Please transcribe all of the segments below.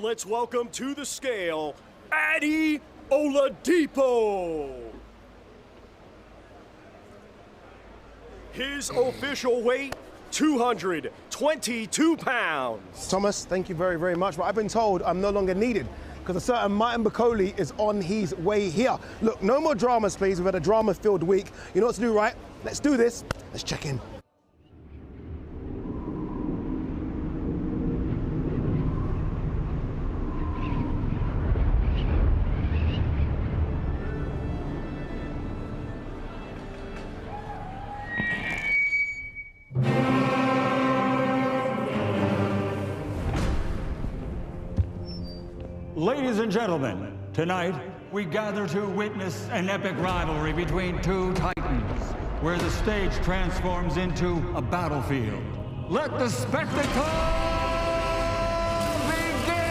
let's welcome to the scale, Adi Oladipo. His official weight, 222 pounds. Thomas, thank you very, very much. But I've been told I'm no longer needed because a certain Martin Bakole is on his way here. Look, no more dramas, please. We've had a drama-filled week. You know what to do, right? Let's do this. Let's check in. Ladies and gentlemen, tonight we gather to witness an epic rivalry between two titans, where the stage transforms into a battlefield. Let the spectacle begin!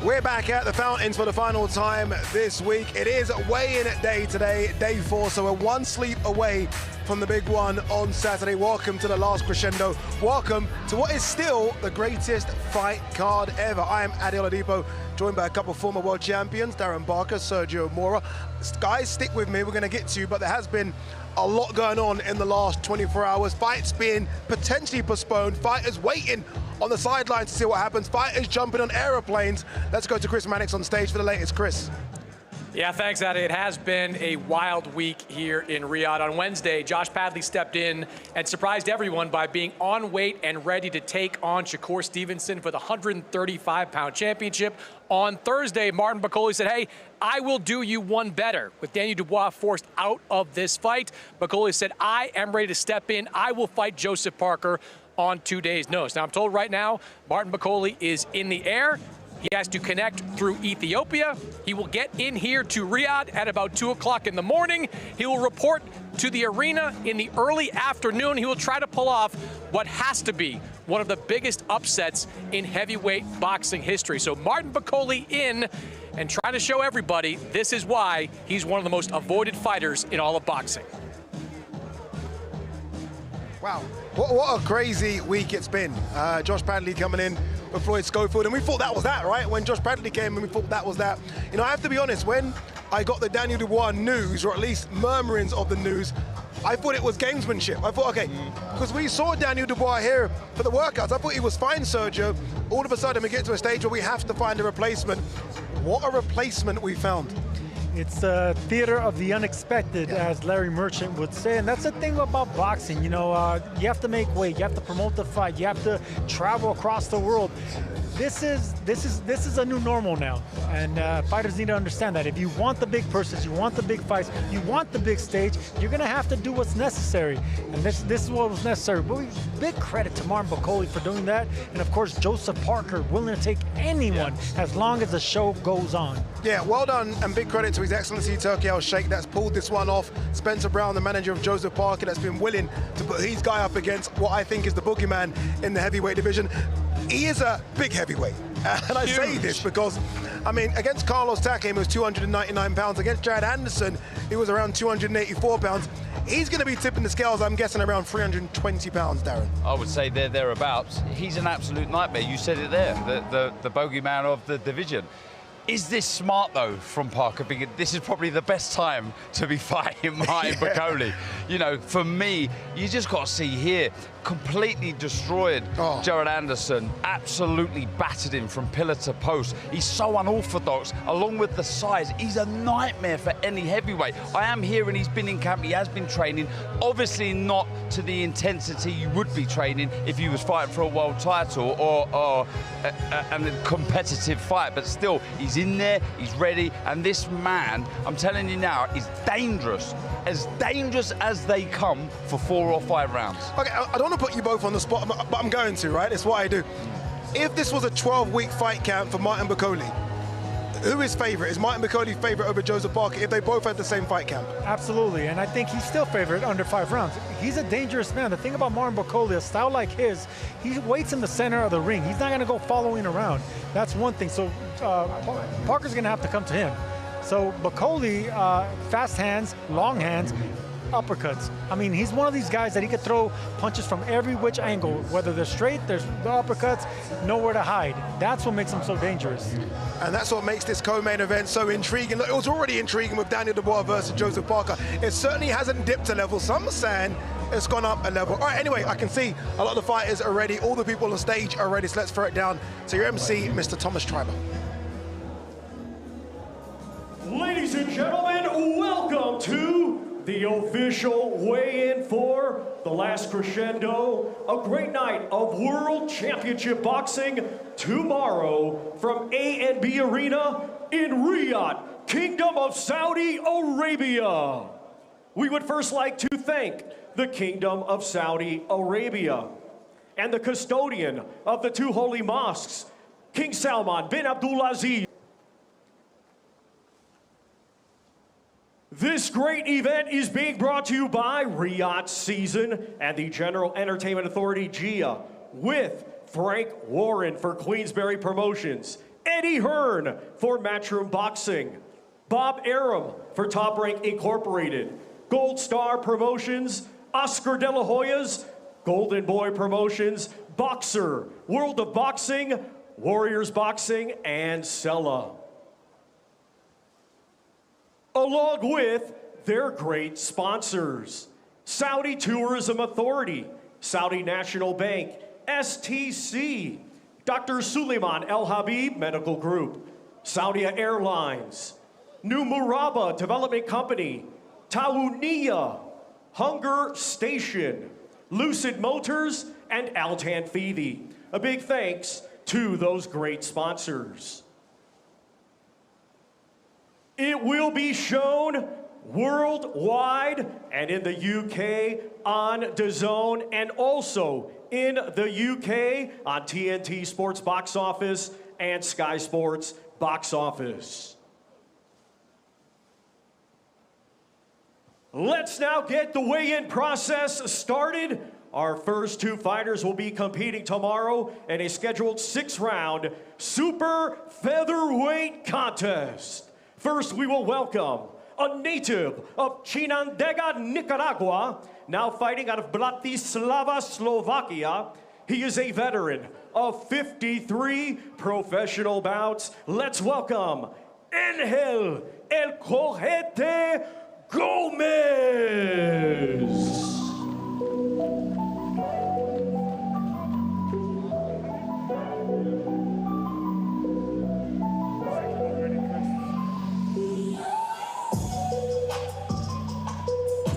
We're back at the fountains for the final time this week. It is weigh-in day today, day 4, so we're one sleep away from the big one on Saturday. Welcome to the Last Crescendo. Welcome to what is still the greatest fight card ever. I am Adi Oladipo, joined by a couple of former world champions, Darren Barker, Sergio Mora. Guys, stick with me, we're going to get to you, but there has been a lot going on in the last 24 hours. Fights being potentially postponed, fighters waiting on the sidelines to see what happens, fighters jumping on aeroplanes. Let's go to Chris Mannix on stage for the latest. Chris. Yeah, thanks, Adi. It has been a wild week here in Riyadh. On Wednesday, Josh Padley stepped in and surprised everyone by being on weight and ready to take on Shakur Stevenson for the 135-pound championship. On Thursday, Martin Bakole said, hey, I will do you one better. With Daniel Dubois forced out of this fight, Bakole said, I am ready to step in. I will fight Joseph Parker on 2 days' notice. Now, I'm told right now, Martin Bakole is in the air. He has to connect through Ethiopia. He will get in here to Riyadh at about 2 o'clock in the morning. He will report to the arena in the early afternoon. He will try to pull off what has to be one of the biggest upsets in heavyweight boxing history. So Martin Bakole in and trying to show everybody this is why he's one of the most avoided fighters in all of boxing. Wow, what a crazy week it's been. Josh Padley coming in with Floyd Schofield, and we thought that was that, right? When Josh Padley came in, we thought that was that. You know, I have to be honest, when I got the Daniel Dubois news, or at least murmurings of the news, I thought it was gamesmanship. I thought, okay, because we saw Daniel Dubois here for the workouts. I thought he was fine, Sergio. All of a sudden, we get to a stage where we have to find a replacement. What a replacement we found. It's a theater of the unexpected, as Larry Merchant would say, and that's the thing about boxing. You know, you have to make weight, you have to promote the fight, you have to travel across the world. This is a new normal now, and fighters need to understand that. If you want the big purses, you want the big fights, you want the big stage, you're going to have to do what's necessary, and this is what was necessary. But big credit to Martin Bakole for doing that, and of course Joseph Parker, willing to take anyone as long as the show goes on. Yeah, well done, and big credit to His Excellency Turki Al-Sheikh that's pulled this one off. Spencer Brown, the manager of Joseph Parker, that's been willing to put his guy up against what I think is the boogeyman in the heavyweight division. He is a big heavyweight, and I say this because, I mean, against Carlos Takam, he was 299 pounds. Against Jared Anderson, he was around 284 pounds. He's going to be tipping the scales, I'm guessing, around 320 pounds, Darren. I would say they're thereabouts. He's an absolute nightmare. You said it there, the bogeyman of the division. Is this smart, though, from Parker? Because this is probably the best time to be fighting Martin Bakole. You know, for me, you just got to see here, completely destroyed Gerald Anderson, absolutely battered him from pillar to post. He's so unorthodox, along with the size. He's a nightmare for any heavyweight. I am hearing he's been in camp, he has been training, obviously not to the intensity you would be training if you was fighting for a world title or a competitive fight, but still, he's in there, he's ready, and this man, I'm telling you now, is dangerous as they come for 4 or 5 rounds. Okay, I don't want to put you both on the spot, but I'm going to, right? It's what I do. If this was a 12-week fight camp for Martin Bakole, who is favorite? Is Martin Bakole favorite over Joseph Parker if they both had the same fight camp? Absolutely, and I think he's still favorite under 5 rounds. He's a dangerous man. The thing about Martin Bakole, a style like his, he waits in the center of the ring. He's not going to go following around. That's one thing. So Parker's going to have to come to him. So Bakole, fast hands, long hands, uppercuts. I mean, he's one of these guys that he could throw punches from every which angle, whether they're straight, there's the uppercuts, nowhere to hide. That's what makes him so dangerous. And that's what makes this co-main event so intriguing. Look, it was already intriguing with Daniel Dubois versus Joseph Parker. It certainly hasn't dipped a level. Some are saying it's gone up a level. All right, anyway, I can see a lot of the fighters are ready. All the people on the stage are ready, so let's throw it down to your MC, Mr. Thomas Treiber. Ladies and gentlemen, welcome to the official weigh-in for the Last Crescendo, a great night of World Championship Boxing tomorrow from A&B Arena in Riyadh, Kingdom of Saudi Arabia. We would first like to thank the Kingdom of Saudi Arabia and the custodian of the 2 holy mosques, King Salman bin Abdulaziz. This great event is being brought to you by Riyadh Season and the General Entertainment Authority, GIA, with Frank Warren for Queensberry Promotions, Eddie Hearn for Matchroom Boxing, Bob Arum for Top Rank Incorporated, Gold Star Promotions, Oscar De La Hoya's Golden Boy Promotions, Boxer, World of Boxing, Warriors Boxing, and Sella, along with their great sponsors: Saudi Tourism Authority, Saudi National Bank, STC, Dr. Suleiman El Habib Medical Group, Saudia Airlines, New Murabba Development Company, Tawuniya, Hunger Station, Lucid Motors, and Altan Feedy. A big thanks to those great sponsors. It will be shown worldwide and in the UK on DAZN, and also in the UK on TNT Sports Box Office and Sky Sports Box Office. Let's now get the weigh-in process started. Our first 2 fighters will be competing tomorrow in a scheduled 6-round super featherweight contest. First, we will welcome a native of Chinandega, Nicaragua, now fighting out of Bratislava, Slovakia. He is a veteran of 53 professional bouts. Let's welcome Angel El Cojete Gomez.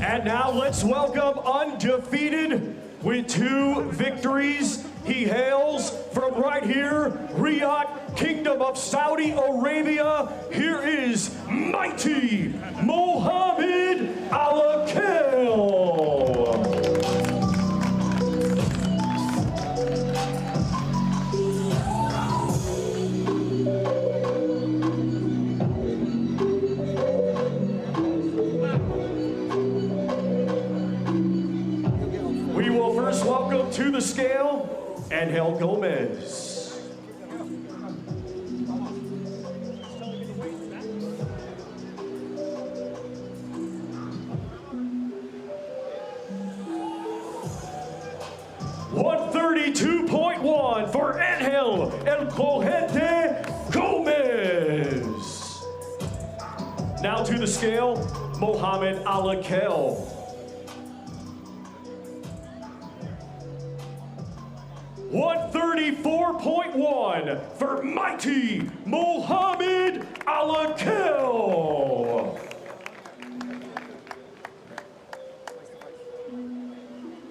And now let's welcome undefeated with 2 victories. He hails from right here, Riyadh, Kingdom of Saudi Arabia. Here is mighty Mohammed Alakel. Welcome to the scale, Angel Gomez. $132.1 for Angel El Cojete Gomez. Now to the scale, Mohammed Alakel. 134.1 for mighty Mohammed Alakel.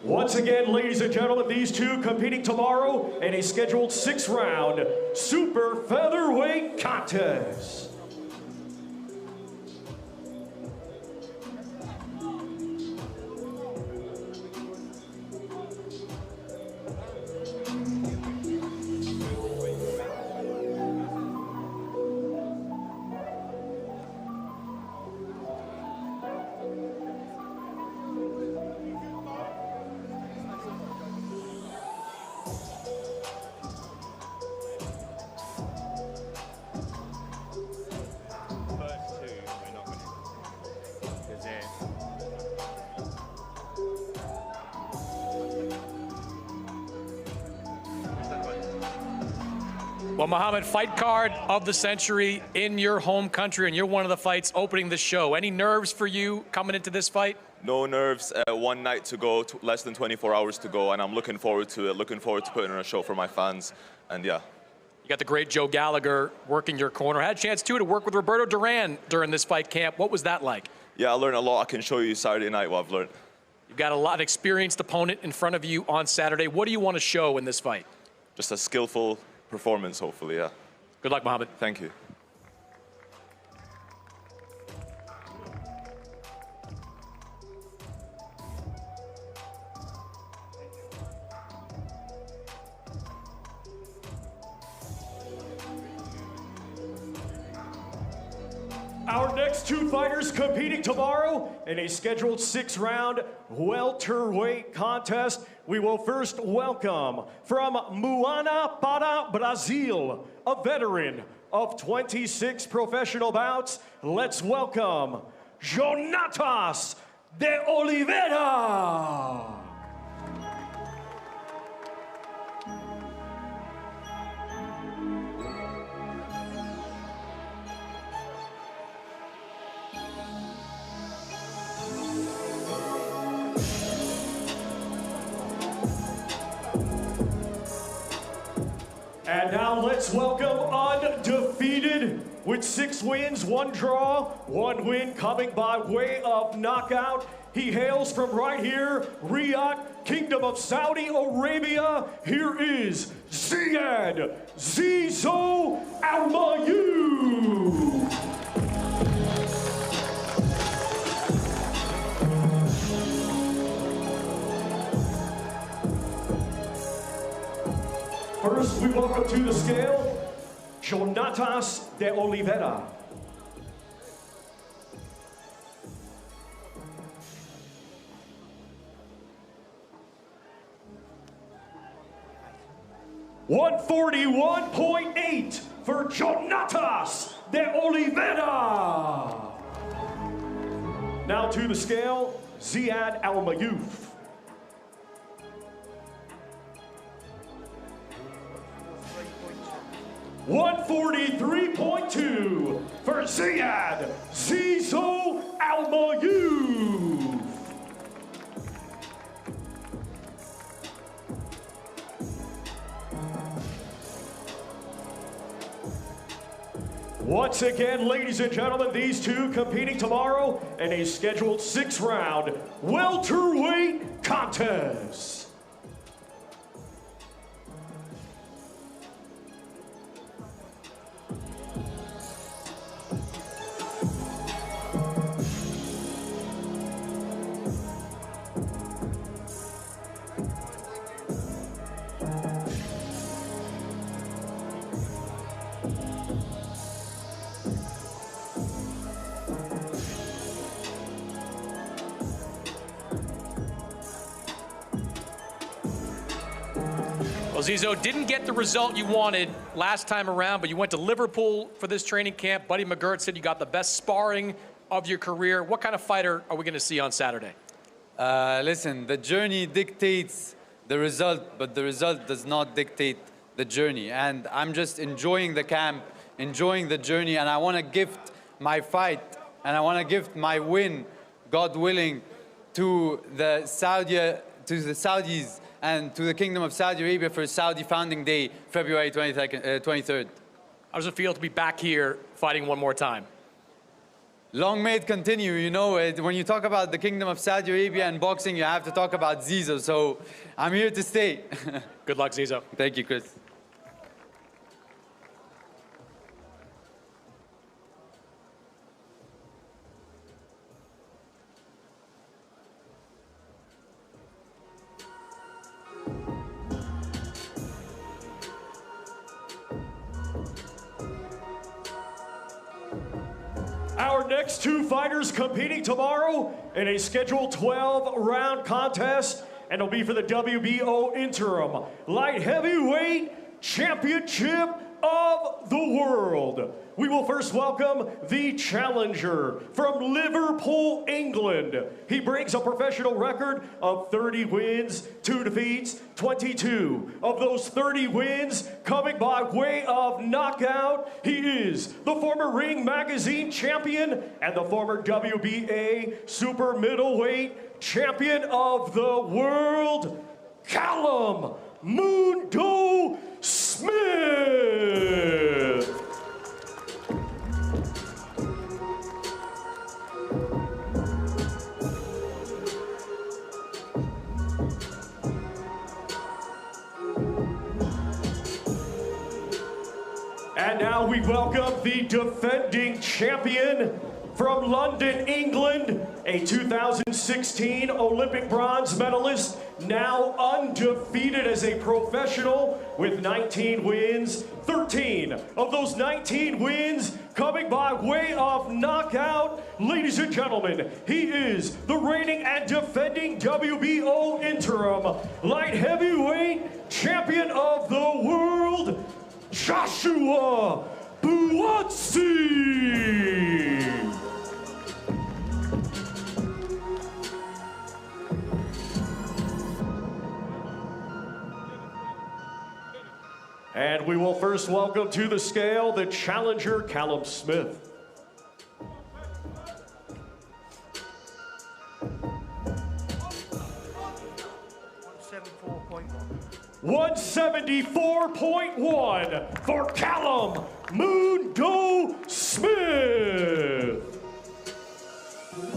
Once again, ladies and gentlemen, these two competing tomorrow in a scheduled 6-round super featherweight contest. Well, Mohammed, fight card of the century in your home country, and you're one of the fights opening the show. Any nerves for you coming into this fight? No nerves. One night to go, less than 24 hours to go, and I'm looking forward to it. Looking forward to putting on a show for my fans, and yeah. You got the great Joe Gallagher working your corner. Had a chance, too, to work with Roberto Duran during this fight camp. What was that like? Yeah, I learned a lot. I can show you Saturday night what I've learned. You've got a lot of experienced opponent in front of you on Saturday. What do you want to show in this fight? Just a skillful performance, hopefully, yeah. Good luck, Mohammed. Thank you. Our next two fighters competing tomorrow in a scheduled 6-round welterweight contest. We will first welcome from Moana para Brazil, a veteran of 26 professional bouts. Let's welcome Jonatas de Oliveira. And now let's welcome undefeated with 6 wins, 1 draw, 1 win coming by way of knockout. He hails from right here, Riyadh, Kingdom of Saudi Arabia. Here is Ziad Zizo Almaayouf. First, we welcome to the scale, Jonatas de Oliveira. $141.8 for Jonatas de Oliveira. Now to the scale, Ziad Almaayouf. 143.2 for Ziad Zizo Almaayouf. Once again, ladies and gentlemen, these two competing tomorrow in a scheduled 6-round welterweight contest. Well, Zizo, didn't get the result you wanted last time around, but you went to Liverpool for this training camp. Buddy McGirt said you got the best sparring of your career. What kind of fighter are we going to see on Saturday? Listen, the journey dictates the result, but the result does not dictate the journey. And I'm just enjoying the camp, enjoying the journey, and I want to gift my fight, and I want to gift my win, God willing, to the Saudis and to the Kingdom of Saudi Arabia for Saudi Founding Day, February 23rd. How does it feel to be back here fighting one more time? Long may it continue. You know, when you talk about the Kingdom of Saudi Arabia and boxing, you have to talk about Zizou. So I'm here to stay. Good luck, Zizou. Thank you, Chris. Our next two fighters competing tomorrow in a scheduled 12-round contest, and it'll be for the WBO Interim Light Heavyweight Championship of the World. We will first welcome the challenger from Liverpool, England. He brings a professional record of 30 wins, 2 defeats, 22 of those 30 wins coming by way of knockout. He is the former Ring Magazine champion and the former WBA super middleweight champion of the world, Callum Mundo Smith. And now we welcome the defending champion from London, England, a 2016 Olympic bronze medalist, now undefeated as a professional with 19 wins, 13 of those 19 wins coming by way of knockout. Ladies and gentlemen, he is the reigning and defending WBO Interim Light Heavyweight Champion of the World, Joshua Buatsi. And we will first welcome to the scale the challenger, Callum Smith. 174.1 for Callum Mundo Smith.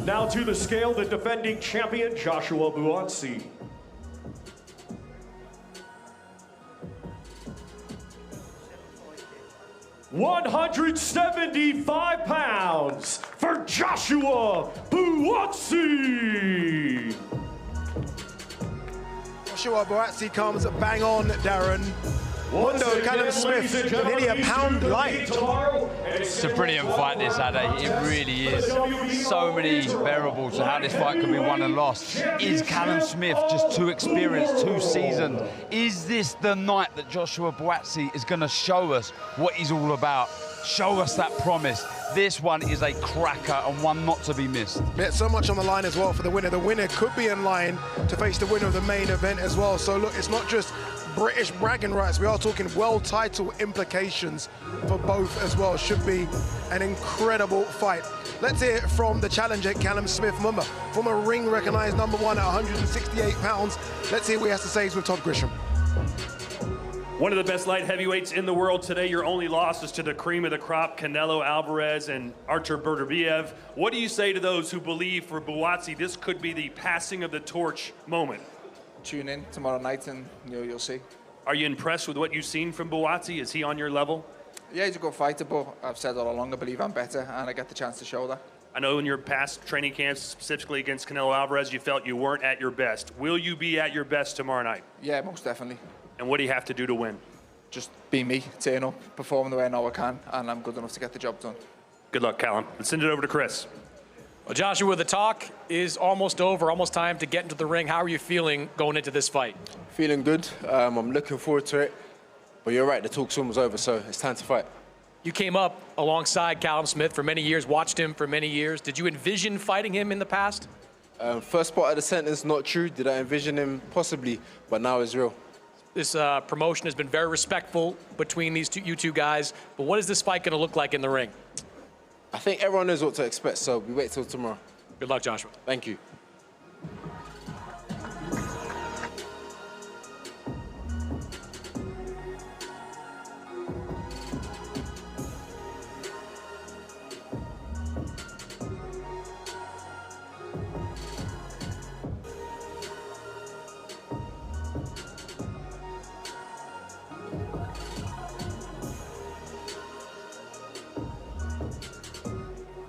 Now to the scale, the defending champion, Joshua Buatsi. 175 pounds for Joshua Buatsi. Joshua Buatsi comes bang on, Darren. Mundo Callum Smith, nearly a pound light. It's a brilliant fight, this, Ade. It really is. So many variables to how this fight can be won and lost. Is Callum Smith just too experienced, too seasoned? Is this the night that Joshua Buatsi is going to show us what he's all about? Show us that promise. This one is a cracker and one not to be missed. Yeah, so much on the line as well for the winner. The winner could be in line to face the winner of the main event as well. So look, it's not just British bragging rights. We are talking world title implications for both as well. Should be an incredible fight. Let's hear it from the challenger, Callum Smith. Remember, former ring recognized #1 at 168 pounds. Let's hear what he has to say with Todd Grisham. One of the best light heavyweights in the world today. Your only loss is to the cream of the crop, Canelo Alvarez and Artur Beterbiev. What do you say to those who believe for Buatsi this could be the passing of the torch moment? Tune in tomorrow night and you'll see. Are you impressed with what you've seen from Buatsi? Is he on your level? Yeah, he's a good fighter, but I've said all along I believe I'm better and I get the chance to show that. I know in your past training camps, specifically against Canelo Alvarez, you felt you weren't at your best. Will you be at your best tomorrow night? Yeah, most definitely. And what do you have to do to win? Just be me, turn up, perform the way I know I can, and I'm good enough to get the job done. Good luck, Callum. Let's send it over to Chris. Well, Joshua, the talk is almost over, almost time to get into the ring. How are you feeling going into this fight? Feeling good. I'm looking forward to it. But you're right, the talk's almost over, so it's time to fight. You came up alongside Callum Smith for many years, watched him for many years. Did you envision fighting him in the past? First part of the sentence, not true. Did I envision him? Possibly, but now it's real. This promotion has been very respectful between you two guys, but what is this fight going to look like in the ring? I think everyone knows what to expect, so we wait till tomorrow. Good luck, Joshua. Thank you.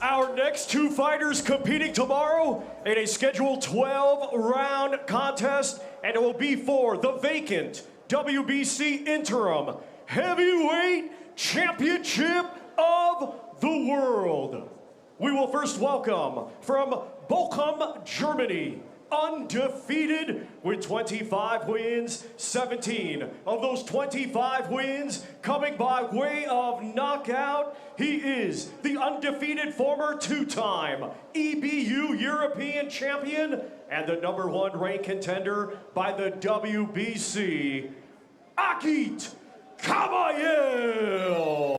Our next two fighters competing tomorrow in a scheduled 12-round contest, and it will be for the vacant WBC Interim Heavyweight Championship of the World. We will first welcome from Bochum, Germany, undefeated with 25 wins, 17 of those 25 wins coming by way of knockout. He is the undefeated former two-time EBU European champion and the #1 ranked contender by the WBC, Artur Kabayel.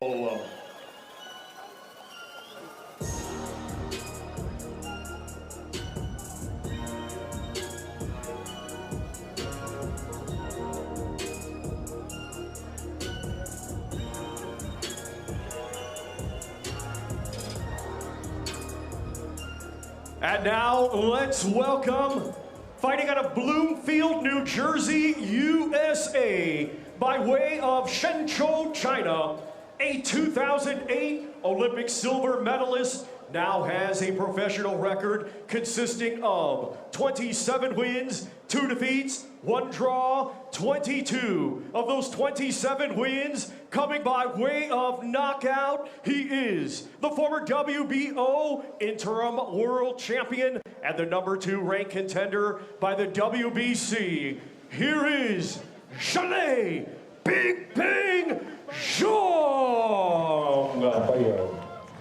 And now let's welcome, fighting out of Bloomfield, New Jersey, USA, by way of Shenzhou, China, a 2008 Olympic silver medalist, now has a professional record consisting of 27 wins, 2 defeats, 1 draw, 22 of those 27 wins coming by way of knockout. He is the former WBO interim world champion and the #2 ranked contender by the WBC. Here is Sheeraz Big Bang Zhang.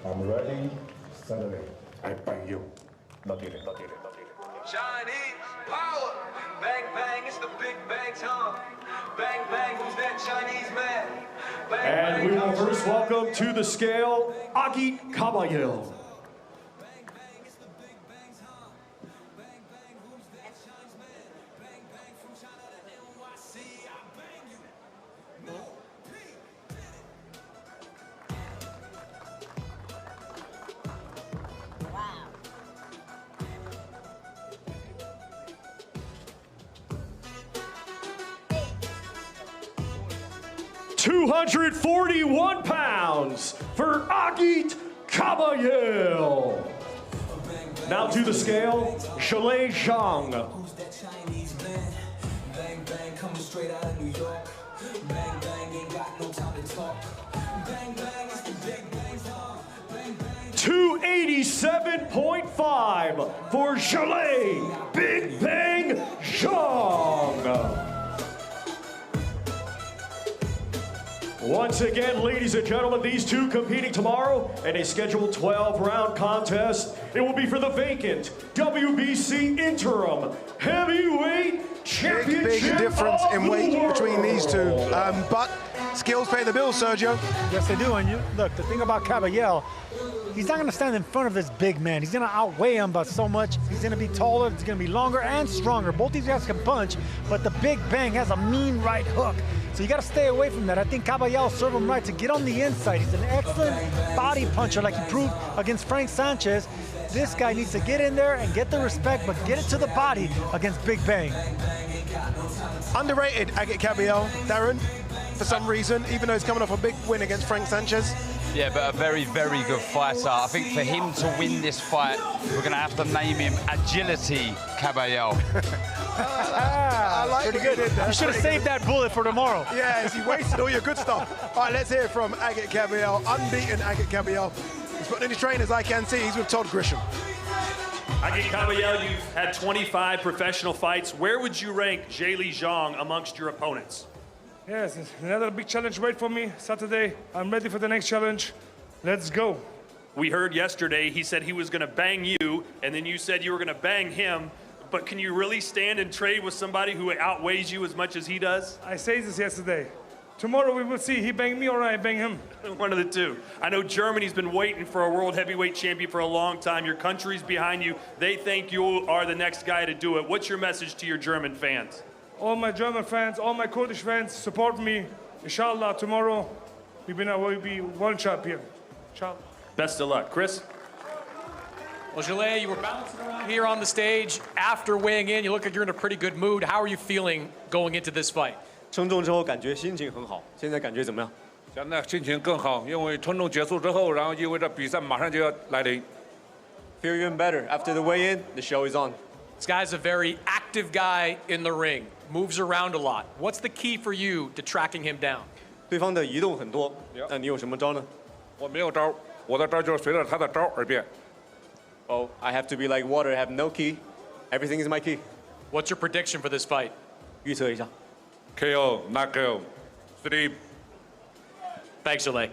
I'm ready. Saturday. I bang you. Not it. Chinese power. Bang, bang, it's the big bang time. Bang, bang, who's that Chinese man? Bang, and we will first welcome to the scale, Artur Kabayel. Wow. 241 pounds for Artur Kabayel. Now to the scale, Sheeraz Zhang. Who's that Chinese man? Bang, bang, coming straight out of New York. Bang, bang, ain't got no time to talk. Bang, bang, it's the big bang time. Bang, bang. 287.5 for Sheeraz Big Bang Zhang. Once again, ladies and gentlemen, these two competing tomorrow in a scheduled 12-round contest. It will be for the vacant WBC Interim Heavyweight Championship. Big difference in weight between these two. But skills pay the bills, Sergio. Yes, they do. And look, the thing about Kabayel, he's not going to stand in front of this big man. He's going to outweigh him by so much. He's going to be taller, he's going to be longer and stronger. Both these guys can punch, but the Big Bang has a mean right hook. So you got to stay away from that. I think Kabayel served him right to get on the inside. He's an excellent body puncher like he proved against Frank Sanchez. This guy needs to get in there and get the respect, but get it to the body against Big Bang. Underrated, Artur Kabayel, Darren, for some reason, even though he's coming off a big win against Frank Sanchez. Yeah, but a very, very good fighter. I think for him to win this fight, we're going to have to name him Agility Kabayel. I like pretty good. You should have saved that bullet for tomorrow. Yes, he wasted all your good stuff. All right, let's hear from Artur Kabayel, unbeaten Artur Kabayel. He's putting in his trainers, I can see. He's with Todd Grisham. Artur Kabayel, you've had 25 professional fights. Where would you rank Sheeraz Zhang amongst your opponents? Yes, another big challenge wait for me Saturday. I'm ready for the next challenge. Let's go. We heard yesterday he said he was going to bang you, and then you said you were going to bang him. But can you really stand and trade with somebody who outweighs you as much as he does? I said this yesterday. Tomorrow we will see he bang me or I bang him. One of the two. I know Germany's been waiting for a world heavyweight champion for a long time. Your country's behind you. They think you are the next guy to do it. What's your message to your German fans? All my German fans, all my Kurdish fans, support me. Inshallah, tomorrow we'll be world champion. Inshallah. Best of luck. Chris? Well, Sheeraz, you were bouncing around here on the stage. After weighing in, you look like you're in a pretty good mood. How are you feeling going into this fight? 称重之后感觉心情很好，现在感觉怎么样？现在心情更好，因为冲动结束之后，然后意味着比赛马上就要来临。Feel even better. After the weigh-in, the show is on. This guy's a very active guy in the ring, moves around a lot. What's the key for you to tracking him down? 对方的移动很多，那你有什么招呢？我没有招，我的招就是随着他的招而变。Oh, I have to be like water. I have no key. Everything is my key. What's your prediction for this fight? 预测一下。KO, knockout, sleep. Thanks, Alakel.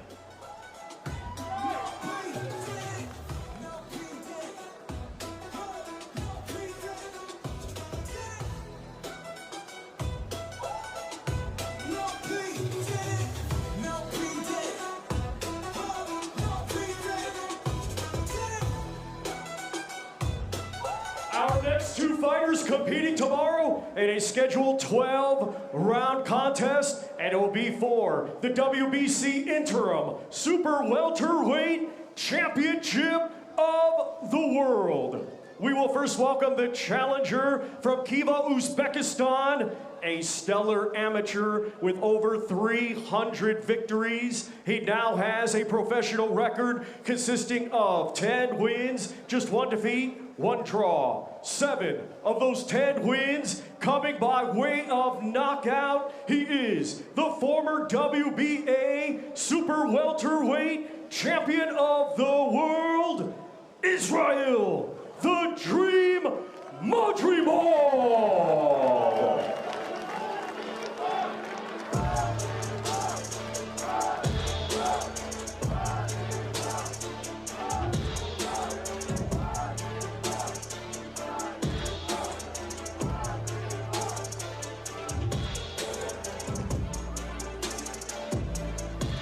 Our next two fighters competing tomorrow in a scheduled 12-round contest, and it will be for the WBC Interim Super Welterweight Championship of the World. We will first welcome the challenger from Khiva, Uzbekistan, a stellar amateur with over 300 victories. He now has a professional record consisting of 10 wins, just 1 defeat, 1 draw. 7 of those 10 wins coming by way of knockout. He is the former WBA Super Welterweight Champion of the World, Israil the Dream Madrimov.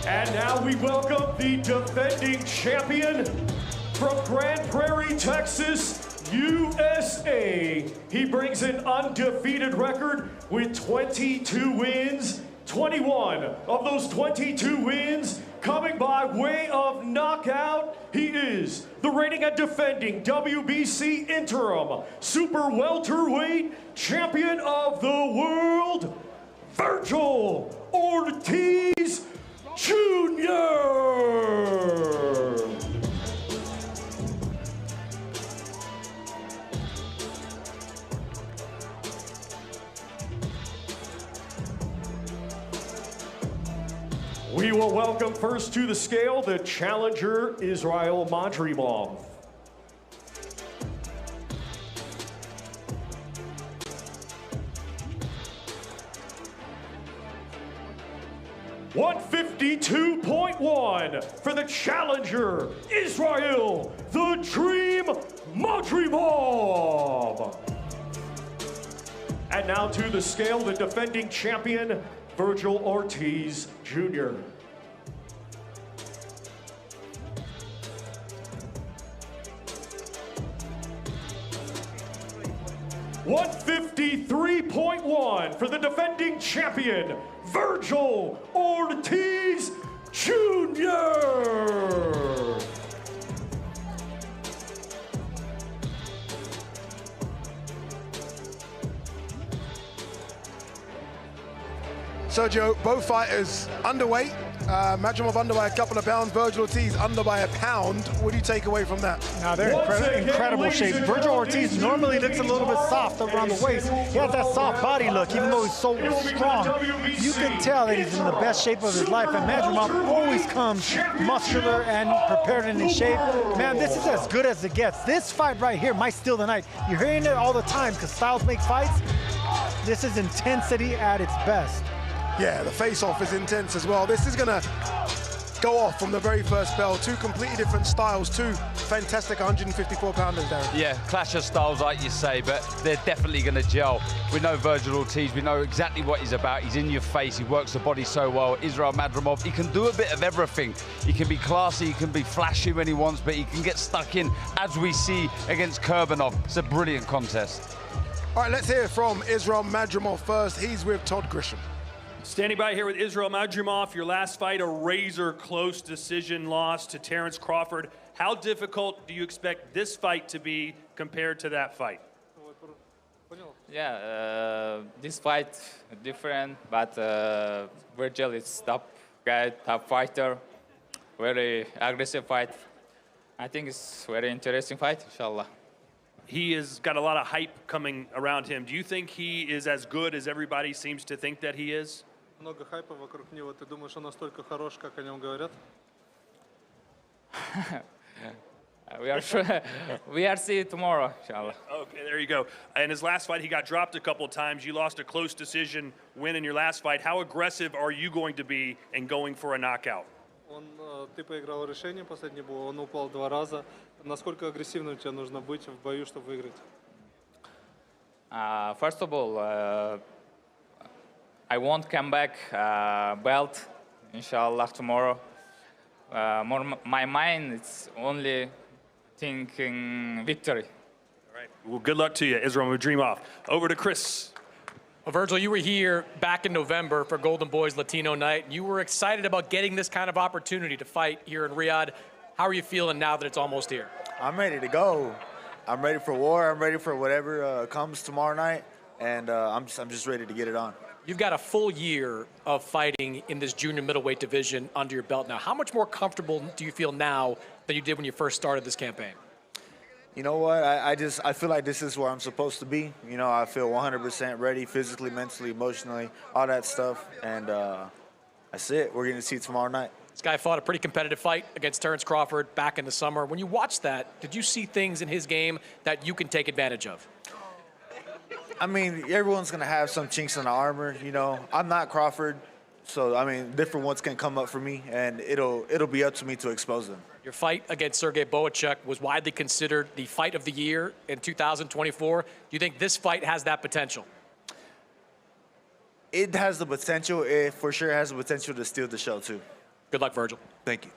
And now we welcome the defending champion from Grand Prairie, Texas, USA. He brings an undefeated record with 22 wins, 21 of those 22 wins coming by way of knockout. He is the reigning and defending WBC Interim Super Welterweight Champion of the World, Vergil Ortiz Jr. We will welcome first to the scale the challenger, Israil Madrimov. $152.1 for the challenger, Israil the Dream Madrimov. And now to the scale, the defending champion, Vergil Ortiz Jr. $153.1 for the defending champion, Vergil Ortiz Jr. Sergio, both fighters underweight. Madrimov under by a couple of pounds, Vergil Ortiz under by a pound. What do you take away from that? Now they're in incredible shape. Vergil Ortiz normally looks a little bit soft around the waist. He has that soft body look, even though he's so strong. You can tell that he's in the best shape of his life, and Madrimov always comes muscular and prepared and in shape. Man, this is as good as it gets. This fight right here might steal the night. You're hearing it all the time because styles make fights. This is intensity at its best. Yeah, the face-off is intense as well. This is gonna go off from the very first bell. Two completely different styles, two fantastic 154-pounders, Darren. Yeah, clash of styles, like you say, but they're definitely gonna gel. We know Vergil Ortiz, we know exactly what he's about. He's in your face, he works the body so well. Israil Madrimov, he can do a bit of everything. He can be classy, he can be flashy when he wants, but he can get stuck in, as we see against Kurbanov. It's a brilliant contest. All right, let's hear from Israil Madrimov first. He's with Todd Grisham. Standing by here with Israil Madrimov, your last fight, a razor-close decision loss to Terrence Crawford. How difficult do you expect this fight to be compared to that fight? Yeah, this fight different, but Vergil is tough guy, tough fighter, very aggressive fight. I think it's very interesting fight, inshallah. He has got a lot of hype coming around him. Do you think he is as good as everybody seems to think that he is? Много хайпа вокруг него. Ты думаешь, он настолько хорош, как о нем говорят? We are sure. We are see tomorrow, inshallah. Okay, there you go. In his last fight, he got dropped a couple of times. You lost a close decision win in your last fight. How aggressive are you going to be in going for a knockout? Ты проиграл решение последний бой, он упал 2 раза. Насколько агрессивным тебе нужно быть в бою, чтобы выиграть? First of all, I won't come back belt, inshallah, tomorrow. My mind is only thinking victory. All right. Well, good luck to you, Israil Madrimov. Over to Chris. Well, Vergil, you were here back in November for Golden Boys Latino Night. You were excited about getting this kind of opportunity to fight here in Riyadh. How are you feeling now that it's almost here? I'm ready to go. I'm ready for war. I'm ready for whatever comes tomorrow night, and I'm just ready to get it on. You've got a full year of fighting in this junior middleweight division under your belt now. How much more comfortable do you feel now than you did when you first started this campaign? You know what? I feel like this is where I'm supposed to be. You know, I feel 100% ready physically, mentally, emotionally, all that stuff. And that's it. We're going to see tomorrow night. This guy fought a pretty competitive fight against Terrence Crawford back in the summer. When you watched that, did you see things in his game that you can take advantage of? I mean, everyone's going to have some chinks in the armor. You know, I'm not Crawford. So, I mean, different ones can come up for me, and it'll be up to me to expose them. Your fight against Sergey Boachuk was widely considered the fight of the year in 2024. Do you think this fight has that potential? It has the potential. It for sure has the potential to steal the show, too. Good luck, Vergil. Thank you.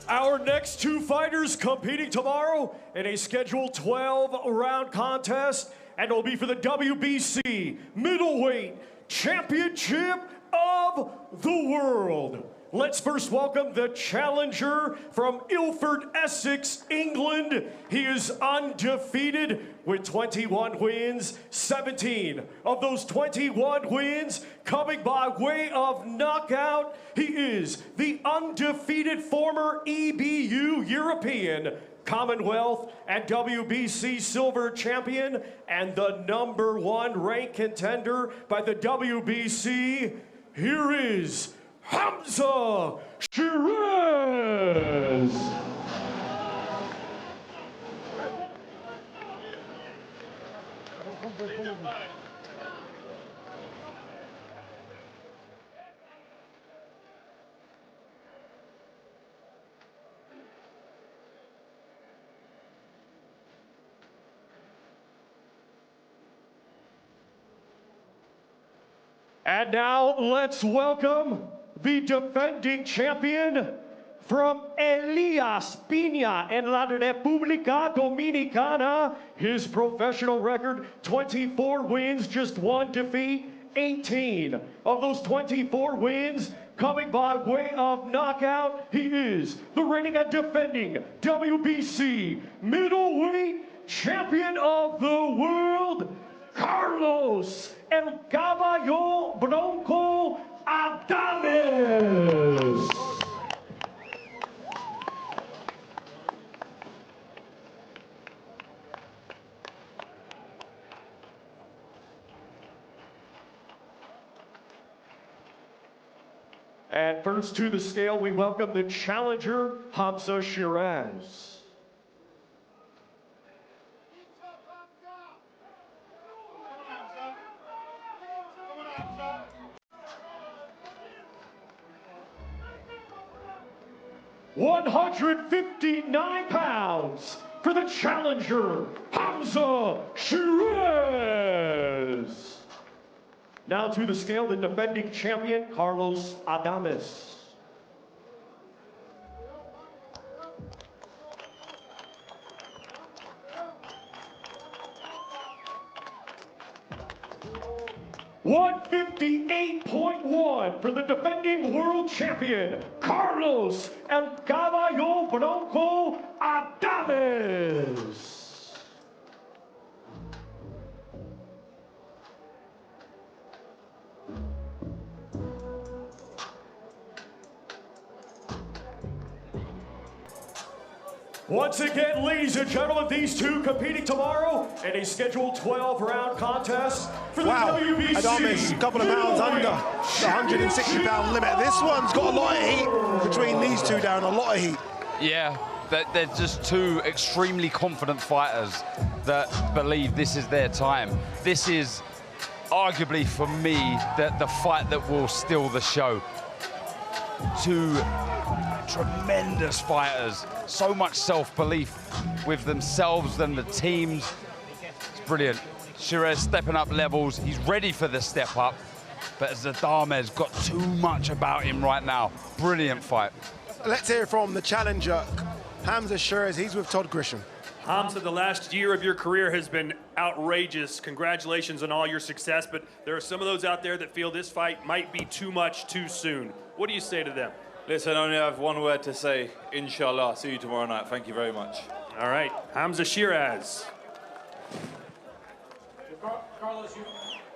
Our next two fighters competing tomorrow in a scheduled 12-round contest, and it'll be for the WBC Middleweight Championship of the World. Let's first welcome the challenger from Ilford, Essex, England. He is undefeated with 21 wins, 17 of those 21 wins coming by way of knockout. He is the undefeated former EBU European, Commonwealth, and WBC silver champion, and the #1 ranked contender by the WBC. Here is Hamza Sheeraz. And now let's welcome the defending champion from Elias Piña en la República Dominicana. His professional record, 24 wins, just 1 defeat, 18 of those 24 wins coming by way of knockout. He is the reigning and defending WBC middleweight champion of the world, Carlos El Caballo Bronco Adames. And first to the scale, we welcome the challenger, Hamza Sheeraz. 159 pounds for the challenger, Hamza Sheeraz. Now to the scale, the defending champion, Carlos Adames. $158.1 for the defending world champion, Carlos El Caballo Bronco Adames. Once again, ladies and gentlemen, these two competing tomorrow in a scheduled 12-round contest for the WBC. Adames, a couple of pounds under the 160-pound limit. This one's got a lot of heat between these two, Darren, a lot of heat. Yeah, they're just two extremely confident fighters that believe this is their time. This is arguably, for me, the fight that will steal the show. Two tremendous fighters, so much self-belief with themselves and the teams. It's brilliant. Sheeraz stepping up levels. He's ready for the step up, but Adames got too much about him right now. Brilliant fight. Let's hear from the challenger, Hamza Sheeraz. He's with Todd Grisham. Hamza, the last year of your career has been outrageous. Congratulations on all your success, but there are some of those out there that feel this fight might be too much too soon. What do you say to them? Listen, I only have one word to say, inshallah. See you tomorrow night. Thank you very much. All right, Hamza Sheeraz.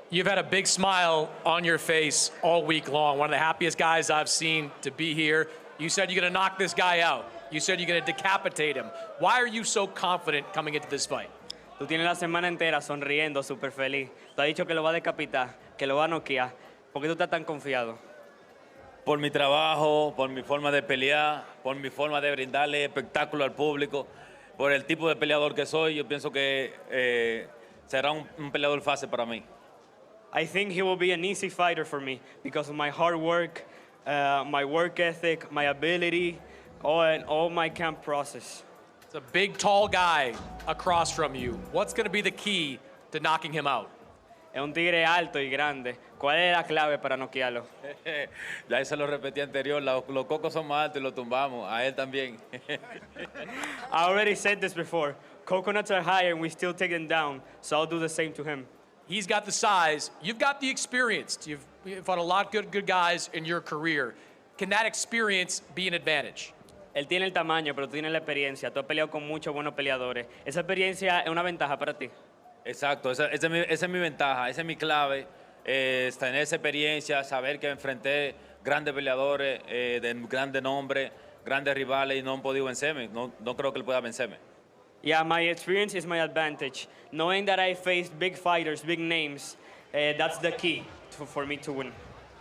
You've had a big smile on your face all week long. One of the happiest guys I've seen to be here. You said you're going to knock this guy out. You said you're going to decapitate him. Why are you so confident coming into this fight? Tú tienes la semana entera sonriendo, súper feliz. Tú has dicho que lo va a decapitar, que lo va a noquear. ¿Por qué tú estás tan confiado? Por mi trabajo, por mi forma de pelear, por mi forma de brindarle espectáculo al público, por el tipo de peleador que soy, yo pienso que será un peleador fácil para mí. I think he will be an easy fighter for me because of my hard work, my work ethic, my ability, and all my camp process. It's a big, tall guy across from you. What's going to be the key to knocking him out? Es un tigre alto y grande. ¿Cuál es la clave para noquearlo? Ya se lo repetí anterior, los cocos son más altos y los tumbamos, a él también. I already said this before. Coconuts are higher and we still take them down, so I'll do the same to him. He's got the size. You've got the experience. You've fought a lot of good guys in your career. Can that experience be an advantage? Él tiene el tamaño, pero tú tienes la experiencia. Tú has peleado con muchos buenos peleadores. Esa experiencia es una ventaja para ti. Exacto, esa es mi ventaja, esa es mi clave, tener esa experiencia, saber que enfrenté grandes peleadores, de grande nombre, grandes rivales y no han podido vencerme. No creo que él pueda vencerme. Yeah, my experience is my advantage. Knowing that I faced big fighters, big names, that's the key for me to win.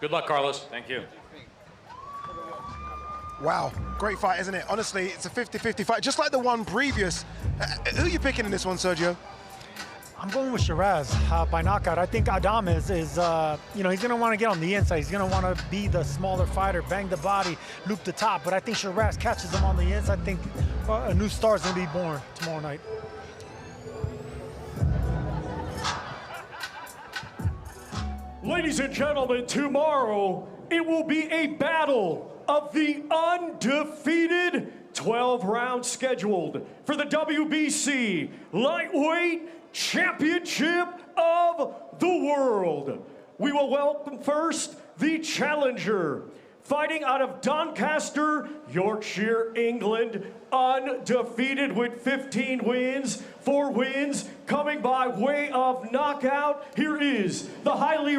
Good luck, Carlos. Thank you. Wow, great fight, isn't it? Honestly, it's a 50-50 fight, just like the one previous. Who are you picking in this one, Sergio? I'm going with Sheeraz by knockout. I think Adames is, he's going to want to get on the inside. He's going to want to be the smaller fighter, bang the body, loop the top. But I think Sheeraz catches him on the inside. I think a new star is going to be born tomorrow night. Ladies and gentlemen, tomorrow it will be a battle of the undefeated 12-round scheduled for the WBC Lightweight Championship of the World. We will welcome first the challenger, fighting out of Doncaster, Yorkshire, England, undefeated with 15 wins, 4 wins, coming by way of knockout. Here is the highly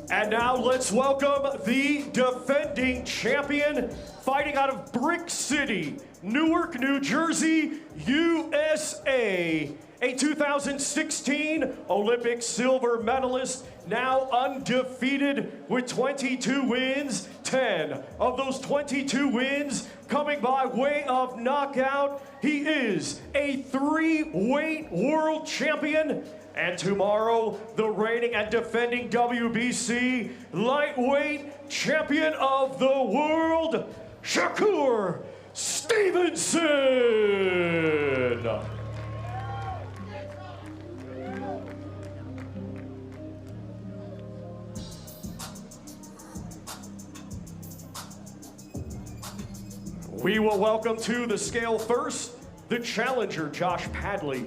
And now let's welcome the defending champion, fighting out of Brick City, Newark, New Jersey, USA. A 2016 Olympic silver medalist, now undefeated with 22 wins, 10 of those 22 wins coming by way of knockout. He is a 3-weight world champion And tomorrow, the reigning and defending WBC lightweight champion of the world, Shakur Stevenson. We will welcome to the scale first, the challenger, Josh Padley.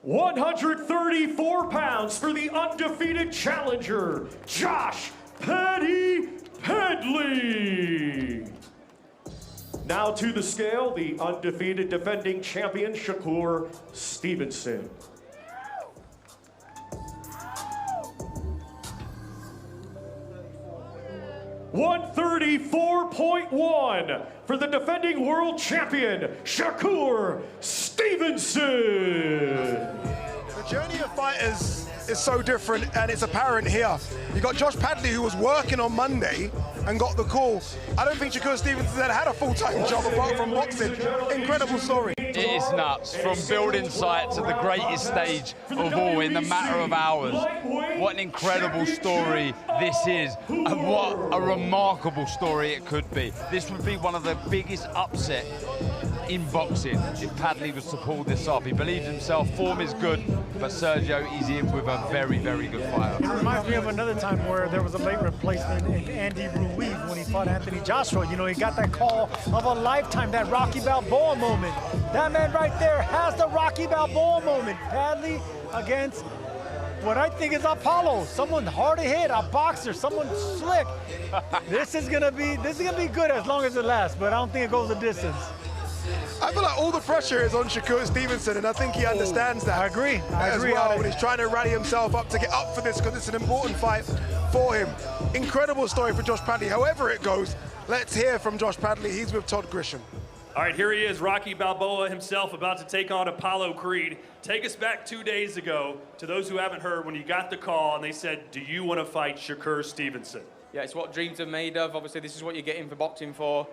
£134 for the undefeated challenger, Josh Padley. Now to the scale, the undefeated defending champion, Shakur Stevenson. $134.1 for the defending world champion, Shakur Stevenson. The journey of fighters is so different, and it's apparent here. You got Josh Padley, who was working on Monday and got the call. I don't think Shakur Stevenson had a full-time job apart from boxing. Incredible story. It is nuts. From building site to the greatest stage of all in the matter of hours. What an incredible story this is, and what a remarkable story it could be. This would be one of the biggest upset in boxing if Padley was to pull this off. He believes himself, form is good, but Sergio is in with a very, very good fighter. It reminds me of another time where there was a late replacement in Andy Ruiz when he fought Anthony Joshua. You know, he got that call of a lifetime, that Rocky Balboa moment. That man right there has the Rocky Balboa moment. Padley against what I think is Apollo, someone hard to hit, a boxer, someone slick. This is gonna be good as long as it lasts, but I don't think it goes the distance. I feel like all the pressure is on Shakur Stevenson, and I think he understands that. I agree. As well, when he's trying to rally himself up to get up for this, because it's an important fight for him. Incredible story for Josh Padley. However it goes, let's hear from Josh Padley. He's with Todd Grisham. All right, here he is, Rocky Balboa himself, about to take on Apollo Creed. Take us back 2 days ago, to those who haven't heard, when you got the call and they said, do you want to fight Shakur Stevenson? Yeah, it's what dreams are made of. Obviously, this is what you're getting for boxing for.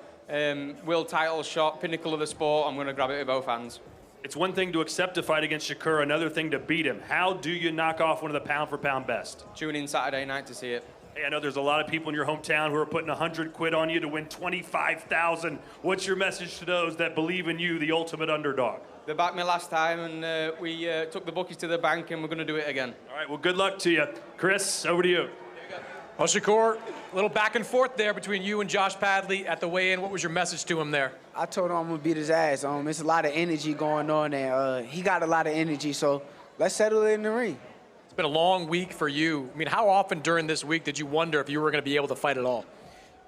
World title shot, pinnacle of the sport. I'm going to grab it with both hands. It's one thing to accept a fight against Shakur, another thing to beat him. How do you knock off one of the pound-for-pound best? Tune in Saturday night to see it. Hey, I know there's a lot of people in your hometown who are putting 100 quid on you to win 25,000. What's your message to those that believe in you, the ultimate underdog? They backed me last time, and we took the bookies to the bank, and we're going to do it again. All right, well, good luck to you. Chris, over to you. Well, Shakur, a little back and forth there between you and Josh Padley at the weigh-in. What was your message to him there? I told him I'm going to beat his ass. It's a lot of energy going on there. He got a lot of energy, so let's settle it in the ring. It's been a long week for you. I mean, how often during this week did you wonder if you were going to be able to fight at all?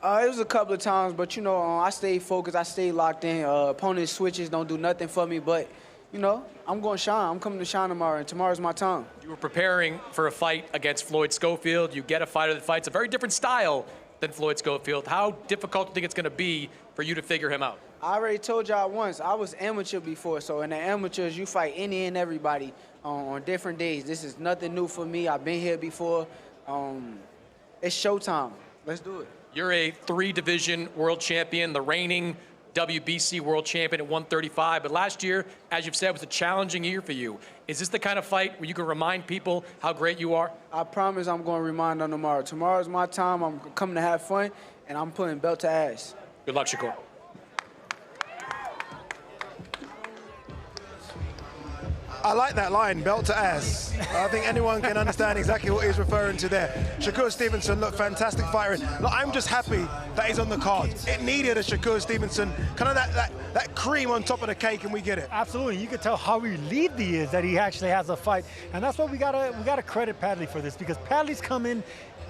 It was a couple of times, but, you know, I stayed focused. I stayed locked in. Opponent switches don't do nothing for me, but, you know, I'm going to shine. I'm coming to shine tomorrow, and tomorrow's my time. You were preparing for a fight against Floyd Schofield. You get a fighter that fights a very different style than Floyd Schofield. How difficult do you think it's going to be for you to figure him out? I already told y'all once, I was amateur before, so in the amateurs, you fight any and everybody on different days. This is nothing new for me. I've been here before. It's showtime. Let's do it. You're a 3-division world champion, the reigning WBC world champion at 135, but last year, as you've said, was a challenging year for you. Is this the kind of fight where you can remind people how great you are? I promise I'm going to remind them tomorrow. Tomorrow's my time. I'm coming to have fun, and I'm putting belt to ass. Good luck, Shakur. I like that line, belt to ass. I think anyone can understand exactly what he's referring to there. Shakur Stevenson, look, fantastic fighter. Look, I'm just happy that he's on the card. It needed a Shakur Stevenson, kind of that cream on top of the cake, and we get it. Absolutely, you can tell how relieved he is that he actually has a fight, and that's what we gotta credit Padley for this, because Padley's come in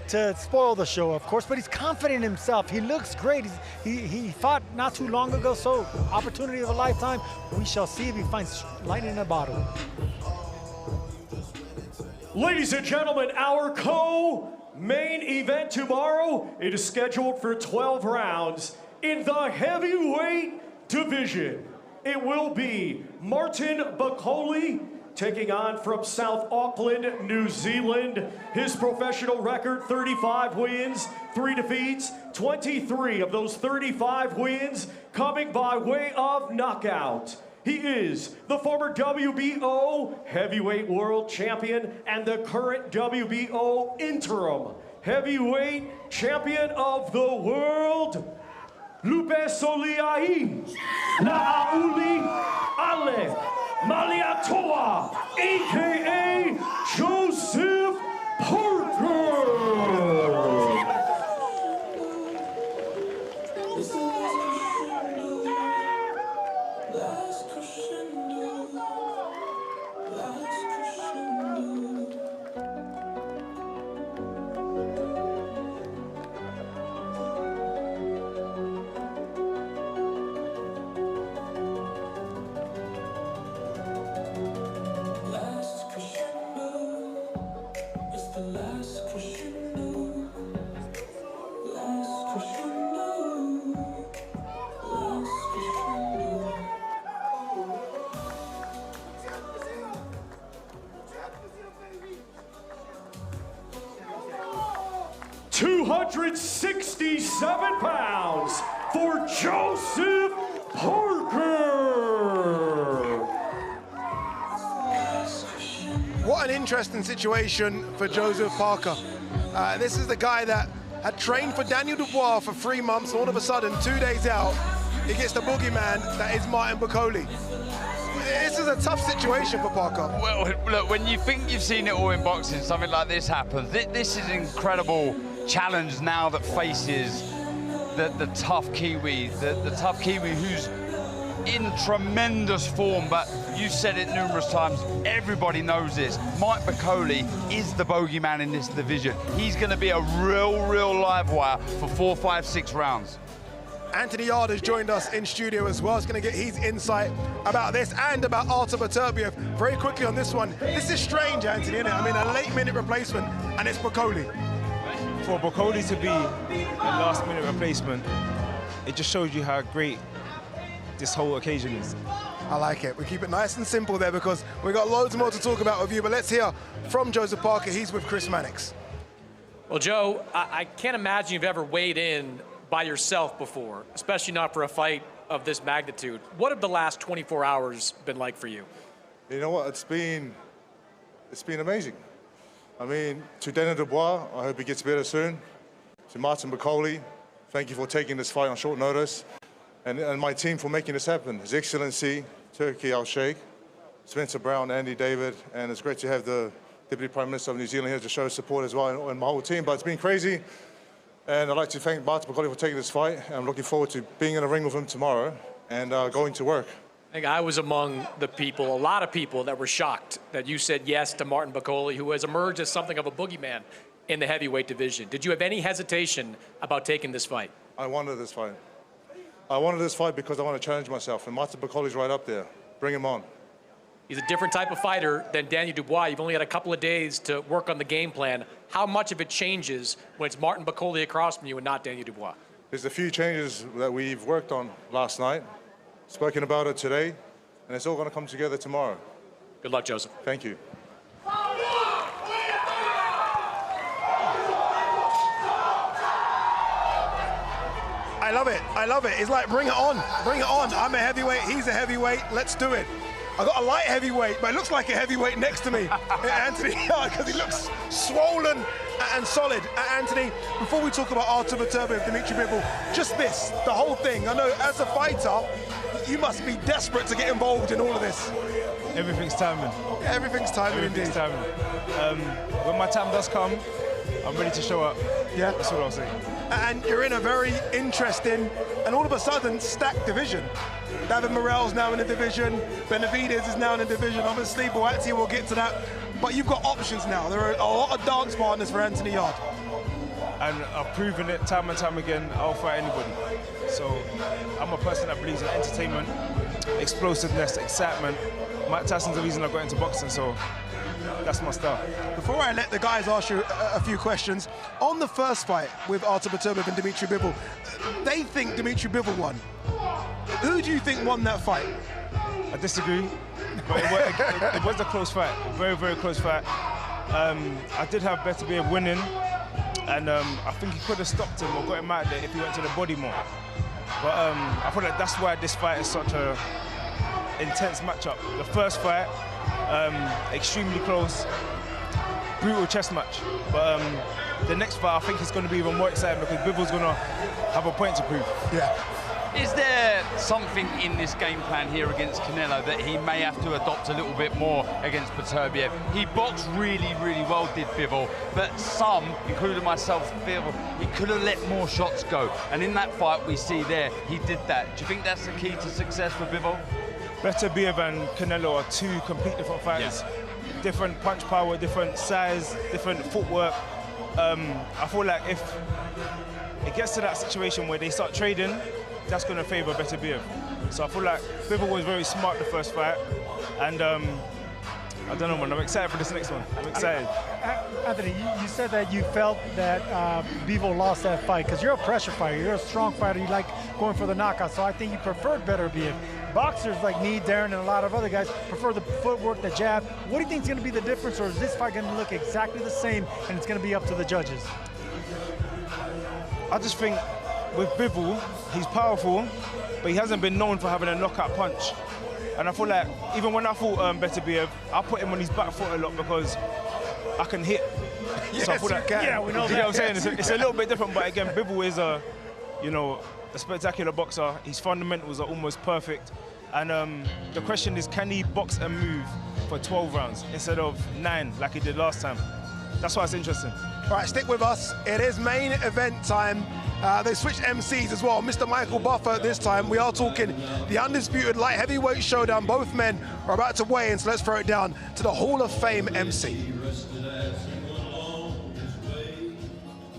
to spoil the show, of course, but he's confident in himself. He looks great. He fought not too long ago, so opportunity of a lifetime. We shall see if he finds lightning in a bottle. Ladies and gentlemen, our co-main event tomorrow, it is scheduled for 12 rounds in the heavyweight division. It will be Martin Bakole taking on from South Auckland, New Zealand. His professional record, 35 wins, 3 defeats, 23 of those 35 wins coming by way of knockout. He is the former WBO heavyweight world champion and the current WBO interim heavyweight champion of the world, Lupe Soliai, La'auli Ale Maliatoa, a.k.a. Joseph Parker. Last crescendo, last crescendo. 267 pounds for Joseph Parker. What an interesting situation for Joseph Parker. This is the guy that had trained for Daniel Dubois for 3 months. All of a sudden, 2 days out, he gets the boogeyman that is Martin Bakole. This is a tough situation for Parker. Well, look, when you think you've seen it all in boxing, something like this happens. This is an incredible challenge now that faces the tough Kiwi, the tough Kiwi who's in tremendous form, but you've said it numerous times, everybody knows this. Mike Bakole is the bogeyman in this division. He's going to be a real live wire for 4, 5, 6 rounds. Anthony Yard has joined us in studio as well. He's going to get his insight about this and about Artur Beterbiev. Very quickly on this one. This is strange, Anthony, isn't it? I mean, a late-minute replacement, and it's Bakole. For Bakole to be a last-minute replacement, it just shows you how great this whole occasion is. I like it. We keep it nice and simple there because we've got loads more to talk about with you, but let's hear from Joseph Parker. He's with Chris Mannix. Well, Joe, I can't imagine you've ever weighed in by yourself before, especially not for a fight of this magnitude. What have the last 24 hours been like for you? You know what, it's been amazing. I mean, to Daniel Dubois, I hope he gets better soon. To Martin Bakole, thank you for taking this fight on short notice. And my team for making this happen. His Excellency, Turki Al-Sheikh, Spencer Brown, Andy David, and it's great to have the Deputy Prime Minister of New Zealand here to show support as well, and my whole team, but it's been crazy. And I'd like to thank Martin Bakole for taking this fight. I'm looking forward to being in the ring with him tomorrow and going to work. I think I was among the people, a lot of people, that were shocked that you said yes to Martin Bakole, who has emerged as something of a boogeyman in the heavyweight division. Did you have any hesitation about taking this fight? I wanted this fight. I wanted this fight because I want to challenge myself, and Martin Bakole's right up there. Bring him on. He's a different type of fighter than Daniel Dubois. You've only had a couple of days to work on the game plan. How much of it changes when it's Martin Bakole across from you and not Daniel Dubois? There's a few changes that we've worked on last night, spoken about it today, and it's all going to come together tomorrow. Good luck, Joseph. Thank you. I love it. I love it. It's like, bring it on. Bring it on. I'm a heavyweight. He's a heavyweight. Let's do it. I got a light heavyweight, but it looks like a heavyweight next to me, Anthony, because he looks swollen and solid. Anthony, before we talk about Artur Beterbiev, Dmitry Bivol, just this, the whole thing. I know as a fighter, you must be desperate to get involved in all of this. Everything's timing. Everything's timing, Everything's indeed. timing. When my time does come, I'm ready to show up. Yeah. That's what I'll say. And you're in a very interesting and all of a sudden stacked division. David Morrell's now in the division. Benavidez is now in the division. Obviously, Buatsi, we'll get to that. But you've got options now. There are a lot of dance partners for Anthony Yard. And I've proven it time and time again, I'll fight anybody. So I'm a person that believes in entertainment, explosiveness, excitement. Mike Tyson's the reason I got into boxing, so that's my style. Before I let the guys ask you a few questions, on the first fight with Artur Beterbiev and Dmitry Bivol, they think Dmitry Bivol won. Who do you think won that fight? I disagree, but it was a close fight, a very, very close fight. I did have Beterbiev winning, and I think he could have stopped him or got him out there if he went to the body more. But I feel like that's why this fight is such a intense matchup. The first fight, extremely close, brutal chess match. But the next fight, I think it's going to be even more exciting because Bivol's going to have a point to prove. Yeah. Is there something in this game plan here against Canelo that he may have to adopt a little bit more against Beterbiev? He boxed really, really well, did Bivol, but some, including myself, feel he could have let more shots go. And in that fight we see there, he did that. Do you think that's the key to success for Bivol? Beterbiev and Canelo are two complete different fighters. Yeah. Different punch power, different size, different footwork. I feel like if it gets to that situation where they start trading, that's going to favour Beterbiev. So I feel like Bivol was very smart the first fight, and I don't know, man, I'm excited for this next one. I'm excited. Anthony, you said that you felt that Bivol lost that fight because you're a pressure fighter, you're a strong fighter, you like going for the knockout, so I think you preferred Beterbiev. Boxers like me, Darren, and a lot of other guys prefer the footwork, the jab. What do you think is going to be the difference, or is this fight going to look exactly the same and it's going to be up to the judges? I just think with Bivol, he's powerful, but he hasn't been known for having a knockout punch. And I feel like, even when I fought Beterbiev, I put him on his back foot a lot because I can hit. Yes, so I feel like, yeah, we know that. You know what I'm saying? It's a little bit different, but again, Bivol is a spectacular boxer. His fundamentals are almost perfect. And the question is, can he box and move for 12 rounds instead of 9 like he did last time? That's why it's interesting. All right, stick with us. It is main event time. They switched MCs as well. Mr. Michael Buffer this time. We are talking the undisputed light heavyweight showdown. Both men are about to weigh in, so let's throw it down to the Hall of Fame MC.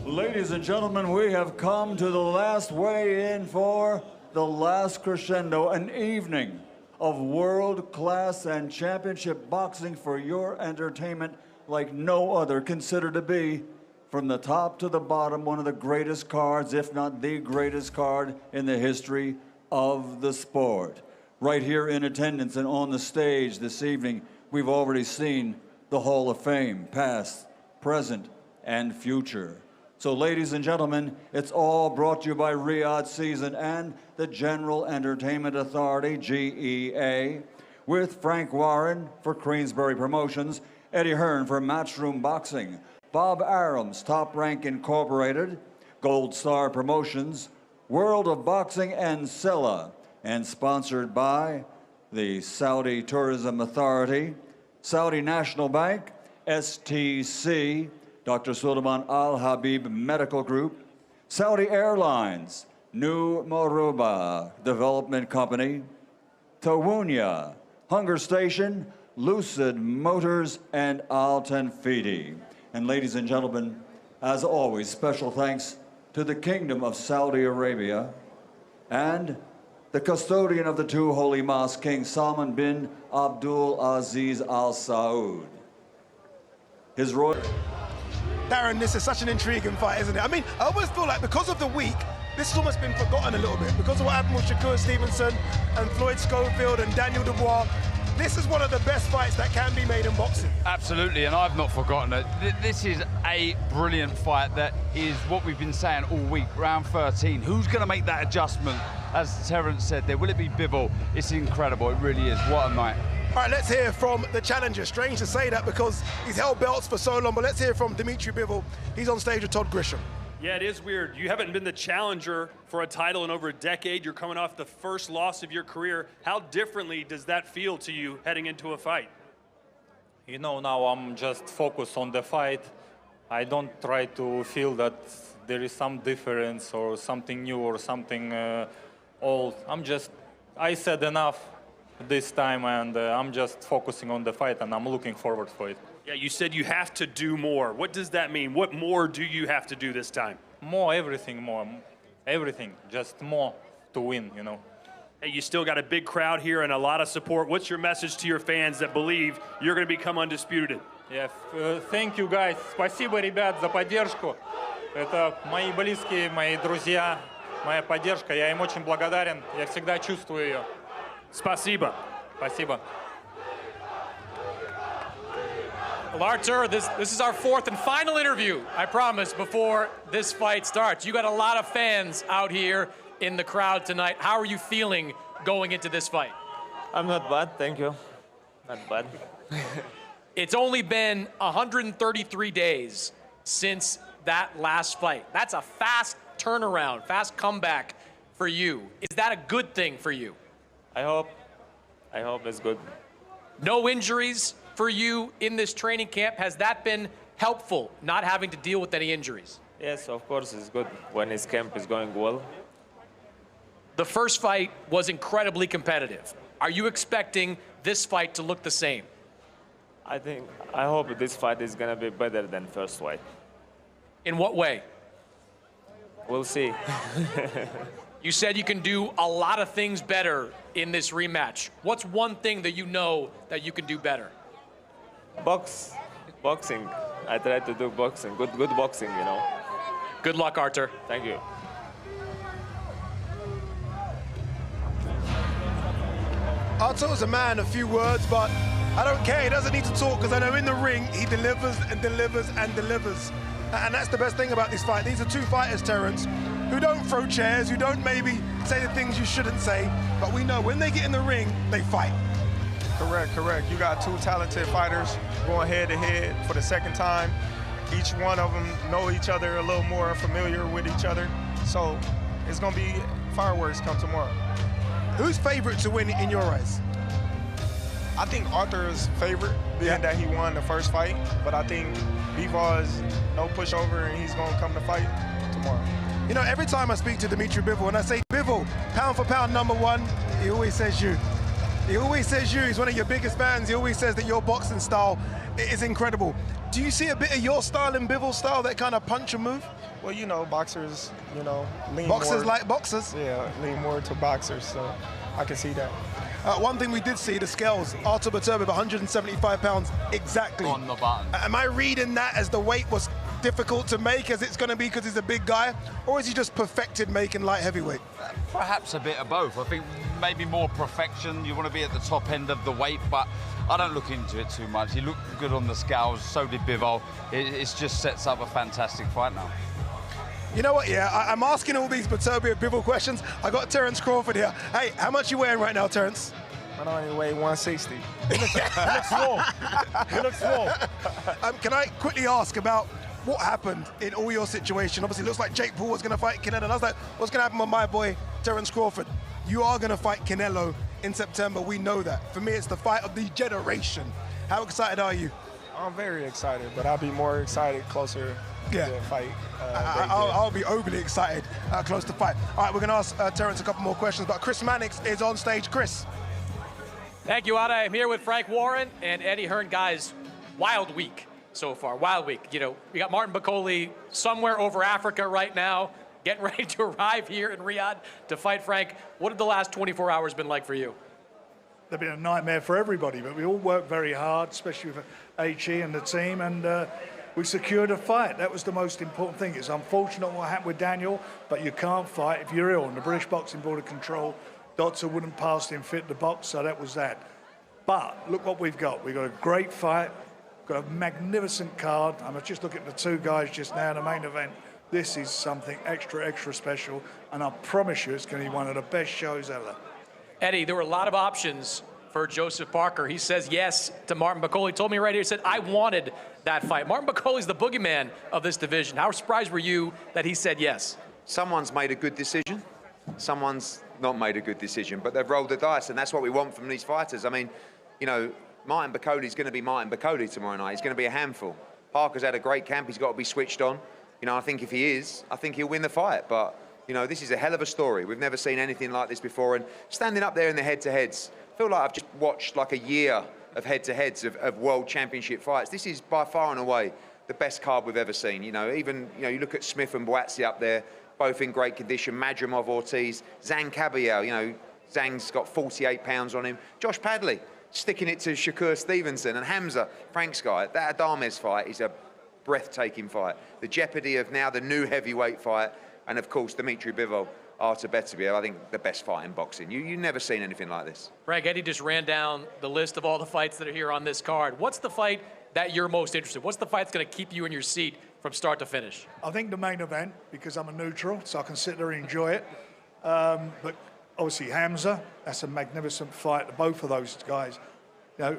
Ladies and gentlemen, we have come to the last weigh-in for the Last Crescendo, an evening of world-class and championship boxing for your entertainment like no other, considered to be, from the top to the bottom, one of the greatest cards, if not the greatest card in the history of the sport. Right here in attendance and on the stage this evening, we've already seen the Hall of Fame, past, present, and future. So ladies and gentlemen, it's all brought to you by Riyadh Season and the General Entertainment Authority, GEA, with Frank Warren for Queensberry Promotions, Eddie Hearn for Matchroom Boxing, Bob Arams, Top Rank Incorporated, Gold Star Promotions, World of Boxing, and Sella, and sponsored by the Saudi Tourism Authority, Saudi National Bank, STC, Dr. Sulaiman Al Habib Medical Group, Saudi Airlines, New Moruba Development Company, Tawunya, Hunger Station, Lucid Motors, and Al Tanfidi. And ladies and gentlemen, as always, special thanks to the Kingdom of Saudi Arabia and the custodian of the two holy mosques, King Salman bin Abdul Aziz Al Saud. His royal... Darren, this is such an intriguing fight, isn't it? I mean, I almost feel like because of the week, this has almost been forgotten a little bit. Because of what happened with Shakur Stevenson and Floyd Schofield and Daniel Dubois, this is one of the best fights that can be made in boxing. Absolutely, and I've not forgotten it. This is a brilliant fight that is what we've been saying all week, round 13. Who's going to make that adjustment? As Terence said there, will it be Bivol? It's incredible, it really is. What a night. All right, let's hear from the challenger. Strange to say that because he's held belts for so long, but let's hear from Dmitry Bivol. He's on stage with Todd Grisham. Yeah, it is weird. You haven't been the challenger for a title in over a decade. You're coming off the first loss of your career. How differently does that feel to you heading into a fight? You know, now I'm just focused on the fight. I don't try to feel that there is some difference or something new or something old. I said enough this time, and I'm just focusing on the fight, and I'm looking forward for it. Yeah, you said you have to do more. What does that mean? What more do you have to do this time? More, everything, just more to win, you know. Hey, you still got a big crowd here and a lot of support. What's your message to your fans that believe you're going to become undisputed? Yeah, thank you, guys. Спасибо, ребят, за поддержку. Это мои близкие, мои друзья, моя поддержка. Я им очень благодарен. Я всегда чувствую ее. Спасибо. Спасибо. Well, Artur, this is our fourth and final interview, I promise, before this fight starts. You got a lot of fans out here in the crowd tonight. How are you feeling going into this fight? I'm not bad, thank you. Not bad. It's only been 133 days since that last fight. That's a fast turnaround, fast comeback for you. Is that a good thing for you? I hope it's good. No injuries for you in this training camp. Has that been helpful, not having to deal with any injuries? Yes, of course, it's good when his camp is going well. The first fight was incredibly competitive. Are you expecting this fight to look the same? I hope this fight is gonna be better than first fight. In what way? We'll see. You said you can do a lot of things better in this rematch. What's one thing that you know that you can do better? Boxing. I try to do boxing, good boxing, you know. Good luck, Artur. Thank you. Artur's a man of few words, but I don't care. He doesn't need to talk because I know in the ring he delivers and delivers and delivers. And that's the best thing about this fight. These are two fighters, Terence, who don't throw chairs, who don't maybe say the things you shouldn't say, but we know when they get in the ring, they fight. Correct. You got two talented fighters going head-to-head for the second time. Each one of them know each other a little more, familiar with each other. So it's going to be fireworks come tomorrow. Who's favorite to win in your eyes? I think Artur is favorite, being that he won the first fight. But I think Bivol is no pushover, and he's going to come to fight tomorrow. You know, every time I speak to Dmitry Bivol, and I say, Bivol, pound for pound #1, he always says you. He always says you. He's one of your biggest fans. He always says that your boxing style is incredible. Do you see a bit of your style in Bivol's style, that kind of punch and move? Well, you know, boxers, you know, lean Boxers more, like boxers? Yeah, lean more to boxers, so I can see that. One thing we did see, the scales, Artur Beterbiev, 175 pounds exactly. On the button. Am I reading that as the weight was difficult to make, as it's going to be because he's a big guy, or is he just perfected making light heavyweight? Perhaps a bit of both. I think maybe more perfection. You want to be at the top end of the weight, but I don't look into it too much. He looked good on the scales, so did Bivol. It just sets up a fantastic fight now. You know what, yeah, I'm asking all these Beterbiev Bivol questions. I got Terence Crawford here. Hey, how much you weighing right now, Terence? I only weigh 160. He looks small. He looks small. Can I quickly ask about what happened in all your situation? Obviously, it looks like Jake Paul was going to fight Canelo. And I was like, what's going to happen with my boy, Terence Crawford? You are going to fight Canelo in September. We know that. For me, it's the fight of the generation. How excited are you? I'm very excited, but I'll be more excited closer to the fight. I'll be overly excited close to fight. All right, we're going to ask Terence a couple more questions, but Chris Mannix is on stage. Chris. Thank you, Ada. I'm here with Frank Warren and Eddie Hearn. Guys, wild week so far, wild week. You know, we got Martin Bakole somewhere over Africa right now, getting ready to arrive here in Riyadh to fight Frank. What have the last 24 hours been like for you? They've been a nightmare for everybody, but we all worked very hard, especially with HE and the team, and we secured a fight. That was the most important thing. It's unfortunate what happened with Daniel, but you can't fight if you're ill. And the British Boxing Board of Control, doctor wouldn't pass him fit to box, so that was that. But look what we've got. We've got a great fight, got a magnificent card. I'm just looking at the two guys just now in the main event. This is something extra, extra special, and I promise you it's going to be one of the best shows ever. Eddie, there were a lot of options for Joseph Parker. He says yes to Martin Bakole. He told me right here, he said, I wanted that fight. Martin Bakole's the boogeyman of this division. How surprised were you that he said yes? Someone's made a good decision. Someone's not made a good decision, but they've rolled the dice, and that's what we want from these fighters. I mean, you know, Martin Bakole's going to be Martin Bakole tomorrow night. He's going to be a handful. Parker's had a great camp. He's got to be switched on. You know, I think if he is, I think he'll win the fight. But, you know, this is a hell of a story. We've never seen anything like this before. And standing up there in the head-to-heads, I feel like I've just watched like a year of head-to-heads of world championship fights. This is by far and away the best card we've ever seen. You know, even, you know, you look at Smith and Buatsi up there, both in great condition. Madrimov, Ortiz, Zhang, Kabayel. You know, Zhang's got 48 pounds on him. Josh Padley sticking it to Shakur Stevenson, and Hamza, Frank's guy. That Adamez fight is a breathtaking fight. The jeopardy of now the new heavyweight fight, and of course Dmitry Bivol. Artur Beterbiev, I think the best fight in boxing. You've never seen anything like this. Frank, Eddie just ran down the list of all the fights that are here on this card. What's the fight that you're most interested in? What's the fight that's going to keep you in your seat from start to finish? I think the main event, because I'm a neutral, so I can sit there and enjoy it. But obviously Hamza, that's a magnificent fight. Both of those guys, you know,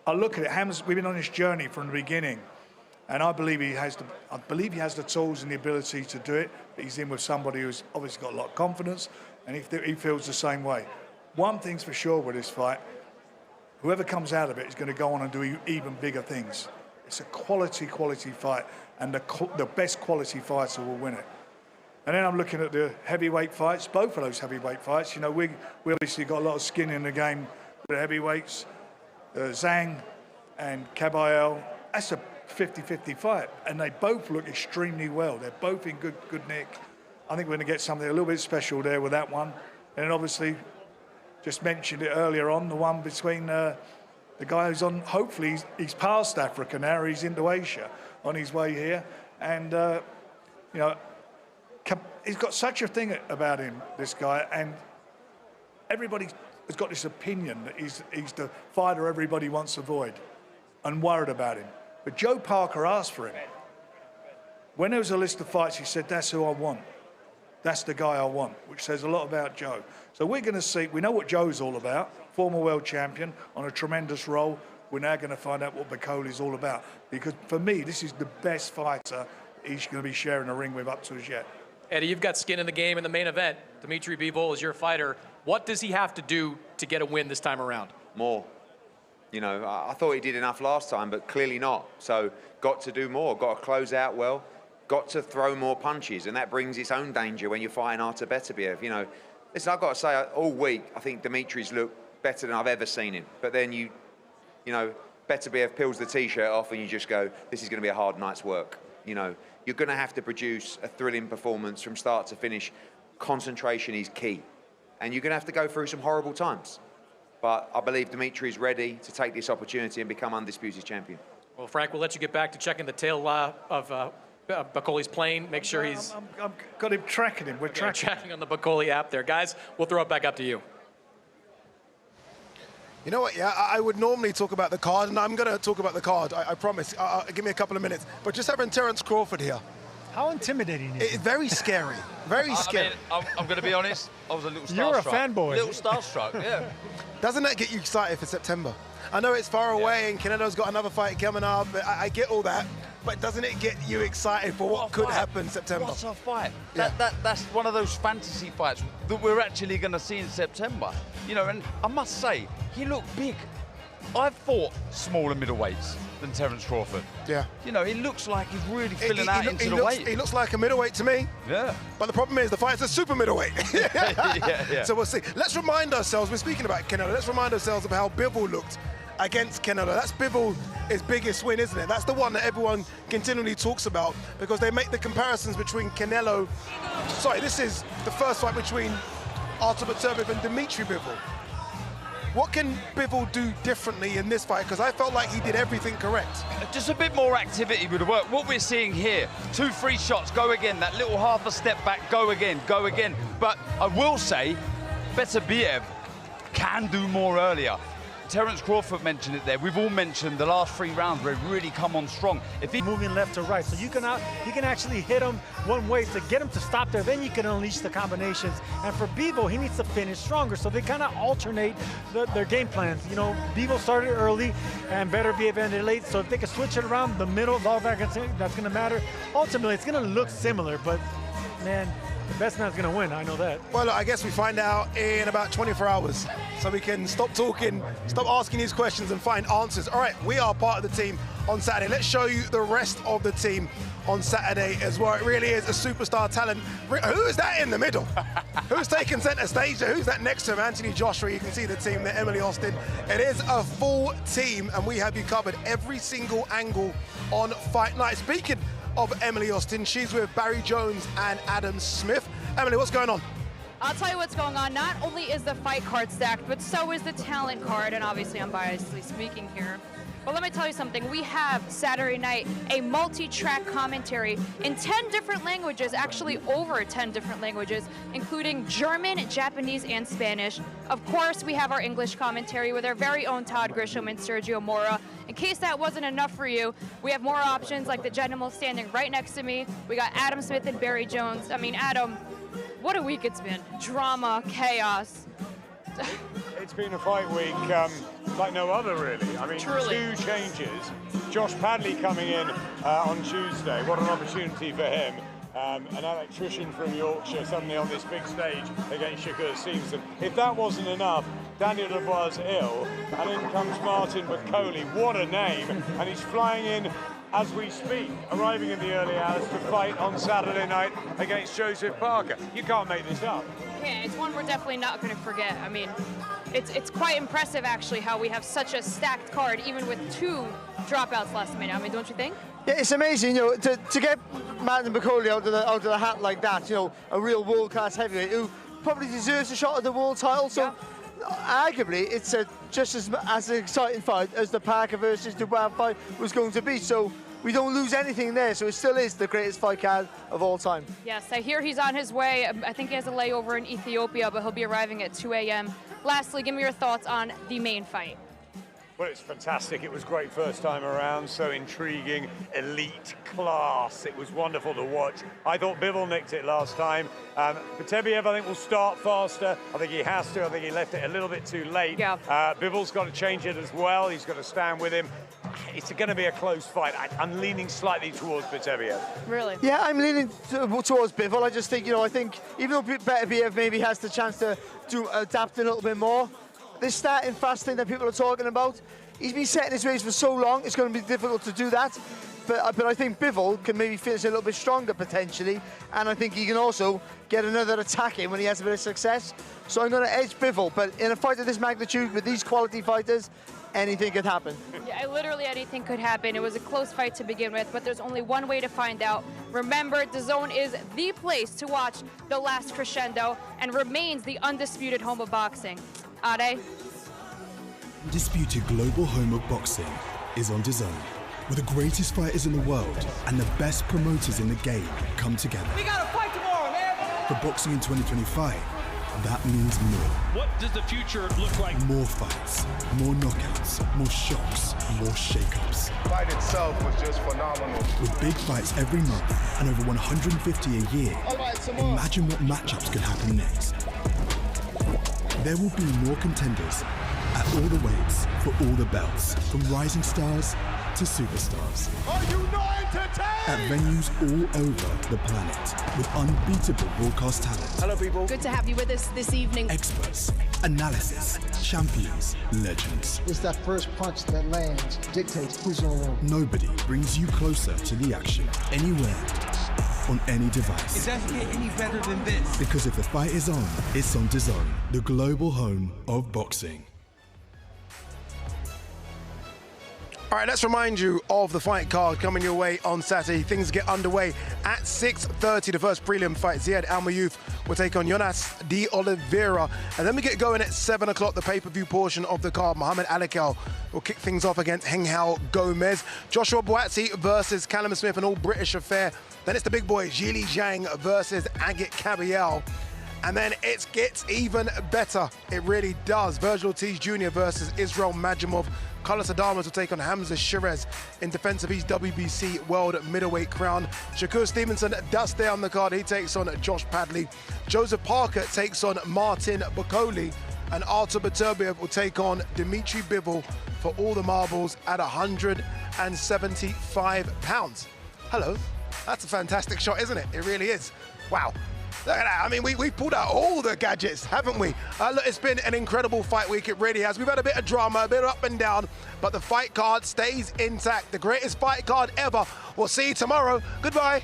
I look at it. Hamza, we've been on this journey from the beginning, and I believe he has the tools and the ability to do it. But he's in with somebody who's obviously got a lot of confidence, and he feels the same way. One thing's for sure with this fight: whoever comes out of it is going to go on and do even bigger things. It's a quality fight, and the best quality fighter will win it. And then I'm looking at the heavyweight fights, both of those heavyweight fights. You know, we obviously got a lot of skin in the game with the heavyweights. Zhang and Kabayel, that's a 50-50 fight, and they both look extremely well. They're both in good nick. I think we're going to get something a little bit special there with that one. And then obviously, just mentioned it earlier on, the one between the guy who's on, hopefully he's past Africa now, he's into Asia on his way here. And, you know, he's got such a thing about him, this guy, and everybody has got this opinion that he's the fighter everybody wants to avoid and worried about him. But Joe Parker asked for him. When there was a list of fights, he said, that's who I want. That's the guy I want, which says a lot about Joe. So we're going to see, we know what Joe's all about, former world champion on a tremendous roll. We're now going to find out what Bakole is all about. Because for me, this is the best fighter he's going to be sharing a ring with up to as yet. Eddie, you've got skin in the game in the main event. Dmitry Bivol is your fighter. What does he have to do to get a win this time around? More. You know, I thought he did enough last time, but clearly not. So got to do more, got to close out well, got to throw more punches, and that brings its own danger when you're fighting Artur Beterbiev. You know, listen, I've got to say, all week, I think Dimitri's looked better than I've ever seen him. But then you know, Beterbiev peels the T-shirt off and you just go, this is going to be a hard night's work. You know, you're going to have to produce a thrilling performance from start to finish. Concentration is key. And you're going to have to go through some horrible times. But I believe Dmitry is ready to take this opportunity and become undisputed champion. Well, Frank, we'll let you get back to checking the tail of Bakole's plane. Make sure he's... I've got him tracking him. We're tracking on the Bakole app there. Guys, we'll throw it back up to you. You know what, yeah, I would normally talk about the card, and I'm going to talk about the card, I promise. Give me a couple of minutes. But just having Terence Crawford here. How intimidating is it? It's very scary. Very scary. I mean, I'm going to be honest, I was a little starstruck. You're a fanboy. Little starstruck, yeah. Doesn't that get you excited for September? I know it's far away and Canelo's got another fight coming up. I get all that. But doesn't it get you excited for what could happen in September? What a fight. Yeah. That's one of those fantasy fights that we're actually going to see in September. You know, and I must say, he looked big. I've fought smaller middleweights than Terence Crawford. Yeah. You know, he looks like he's really filling out into the weight. He looks like a middleweight to me. Yeah. But the problem is the fight's a super middleweight. yeah. So we'll see. Let's remind ourselves, we're speaking about Canelo, let's remind ourselves of how Bivol looked against Canelo. That's Bivol's biggest win, isn't it? That's the one that everyone continually talks about because they make the comparisons between Canelo. Sorry, this is the first fight between Artur Beterbiev and Dmitry Bivol. What can Bivol do differently in this fight? Because I felt like he did everything correct. Just a bit more activity would have worked. What we're seeing here, 2 free shots, go again. That little half a step back, go again, go again. But I will say, Beterbiev can do more earlier. Terence Crawford mentioned it there. We've all mentioned the last 3 rounds where he really come on strong. If he's moving left to right, so you can actually hit him one way to get him to stop there. Then you can unleash the combinations. And for Bivol, he needs to finish stronger. So they kind of alternate their game plans. You know, Bivol started early and Beterbiev ended late. So if they can switch it around, the middle is all that's going to matter. Ultimately, it's going to look similar, but man, the best man's going to win, I know that. Well, look, I guess we find out in about 24 hours. So we can stop talking, stop asking these questions and find answers. All right, we are part of the team on Saturday. Let's show you the rest of the team on Saturday as well. It really is a superstar talent. Who is that in the middle? Who's taking center stage there? Who's that next to him? Anthony Joshua, you can see the team there, Emily Austin. It is a full team and we have you covered every single angle on Fight Night. Speaking of Emily Austin, she's with Barry Jones and Adam Smith. Emily, what's going on? I'll tell you what's going on. Not only is the fight card stacked, but so is the talent card, and obviously I'm biasly speaking here. Well, let me tell you something. We have Saturday night a multi-track commentary in 10 different languages, actually over 10 different languages, including German, Japanese, and Spanish. Of course, we have our English commentary with our very own Todd Grisham and Sergio Mora. In case that wasn't enough for you, we have more options like the gentleman standing right next to me. We got Adam Smith and Barry Jones. I mean, Adam, what a week it's been. Drama, chaos. It's been a fight week like no other, really. I mean, Truly. 2 changes. Josh Padley coming in on Tuesday. What an opportunity for him. An electrician from Yorkshire suddenly on this big stage against Sheeraz Stevenson. If that wasn't enough, Daniel Dubois is ill, and in comes Martin Bakole. What a name! And he's flying in as we speak, arriving in the early hours to fight on Saturday night against Joseph Parker. You can't make this up. Yeah, it's one we're definitely not going to forget. I mean, it's quite impressive, actually, how we have such a stacked card, even with 2 dropouts last minute. I mean, don't you think? Yeah, it's amazing, you know, to get Martin Bakole out of the hat like that, you know, a real world-class heavyweight who probably deserves a shot at the world title. So, arguably, it's just as an exciting fight as the Parker versus Dubois fight was going to be. So, we don't lose anything there. So, it still is the greatest fight card of all time. Yes, I hear he's on his way. I think he has a layover in Ethiopia, but he'll be arriving at 2 a.m. Lastly, give me your thoughts on the main fight. Well, it's fantastic. It was great first time around, so intriguing, elite class. It was wonderful to watch. I thought Bivol nicked it last time. Beterbiev, I think, will start faster. I think he has to. I think he left it a little bit too late. Yeah. Bivol's got to change it as well. He's got to stand with him. It's going to be a close fight. I'm leaning slightly towards Beterbiev. Really? Yeah, I'm leaning towards Bivol. I just think, you know, I think even though Beterbiev maybe has the chance to adapt a little bit more, this starting fast thing that people are talking about, he's been setting his ways for so long, it's going to be difficult to do that. But I think Bivol can maybe finish a little bit stronger potentially, and I think he can also get another attack in when he has a bit of success. So I'm going to edge Bivol, but in a fight of this magnitude with these quality fighters, anything could happen. Yeah, literally anything could happen. It was a close fight to begin with, but there's only one way to find out. Remember, DAZN is the place to watch The Last Crescendo and remains the undisputed home of boxing. Ade? Undisputed global home of boxing is on DAZN, where the greatest fighters in the world and the best promoters in the game come together. We got a fight tomorrow, man! For boxing in 2025, that means more. What does the future look like? More fights, more knockouts, more shocks, more shakeups. The fight itself was just phenomenal. With big fights every month and over 150 a year, imagine what matchups could happen next. There will be more contenders at all the weights for all the belts, from rising stars to superstars. Are you not entertained? At venues all over the planet with unbeatable broadcast talent. Hello, people. Good to have you with us this evening. Experts, analysis, champions, legends. It's that first punch that lands dictates who's going to win. Nobody brings you closer to the action anywhere, on any device. It doesn't get any better than this. Because if the fight is on, it's on DAZN, the global home of boxing. All right, let's remind you of the fight card coming your way on Saturday. Things get underway at 6:30. The first prelim fight, Ziad Almaayouf will take on Jonas de Oliveira. And then we get going at 7 o'clock, the pay-per-view portion of the card. Mohamed Alakel will kick things off against Henghao Gomez. Joshua Buatsi versus Callum Smith, an all-British affair. Then it's the big boy, Zhang versus Agit Kabayel. And then it gets even better. It really does. Vergil Ortiz Jr. versus Israil Madrimov. Carlos Adames will take on Hamza Sheeraz in defense of his WBC World Middleweight crown. Sheeraz Stevenson does stay on the card. He takes on Josh Padley. Joseph Parker takes on Martin Bakole. And Artur Beterbiev will take on Dmitry Bivol for all the marbles at 175 pounds. Hello. That's a fantastic shot, isn't it? It really is. Wow. Look at that. I mean, we pulled out all the gadgets, haven't we? Look, it's been an incredible fight week. It really has. We've had a bit of drama, a bit of up and down, but the fight card stays intact. The greatest fight card ever. We'll see you tomorrow. Goodbye.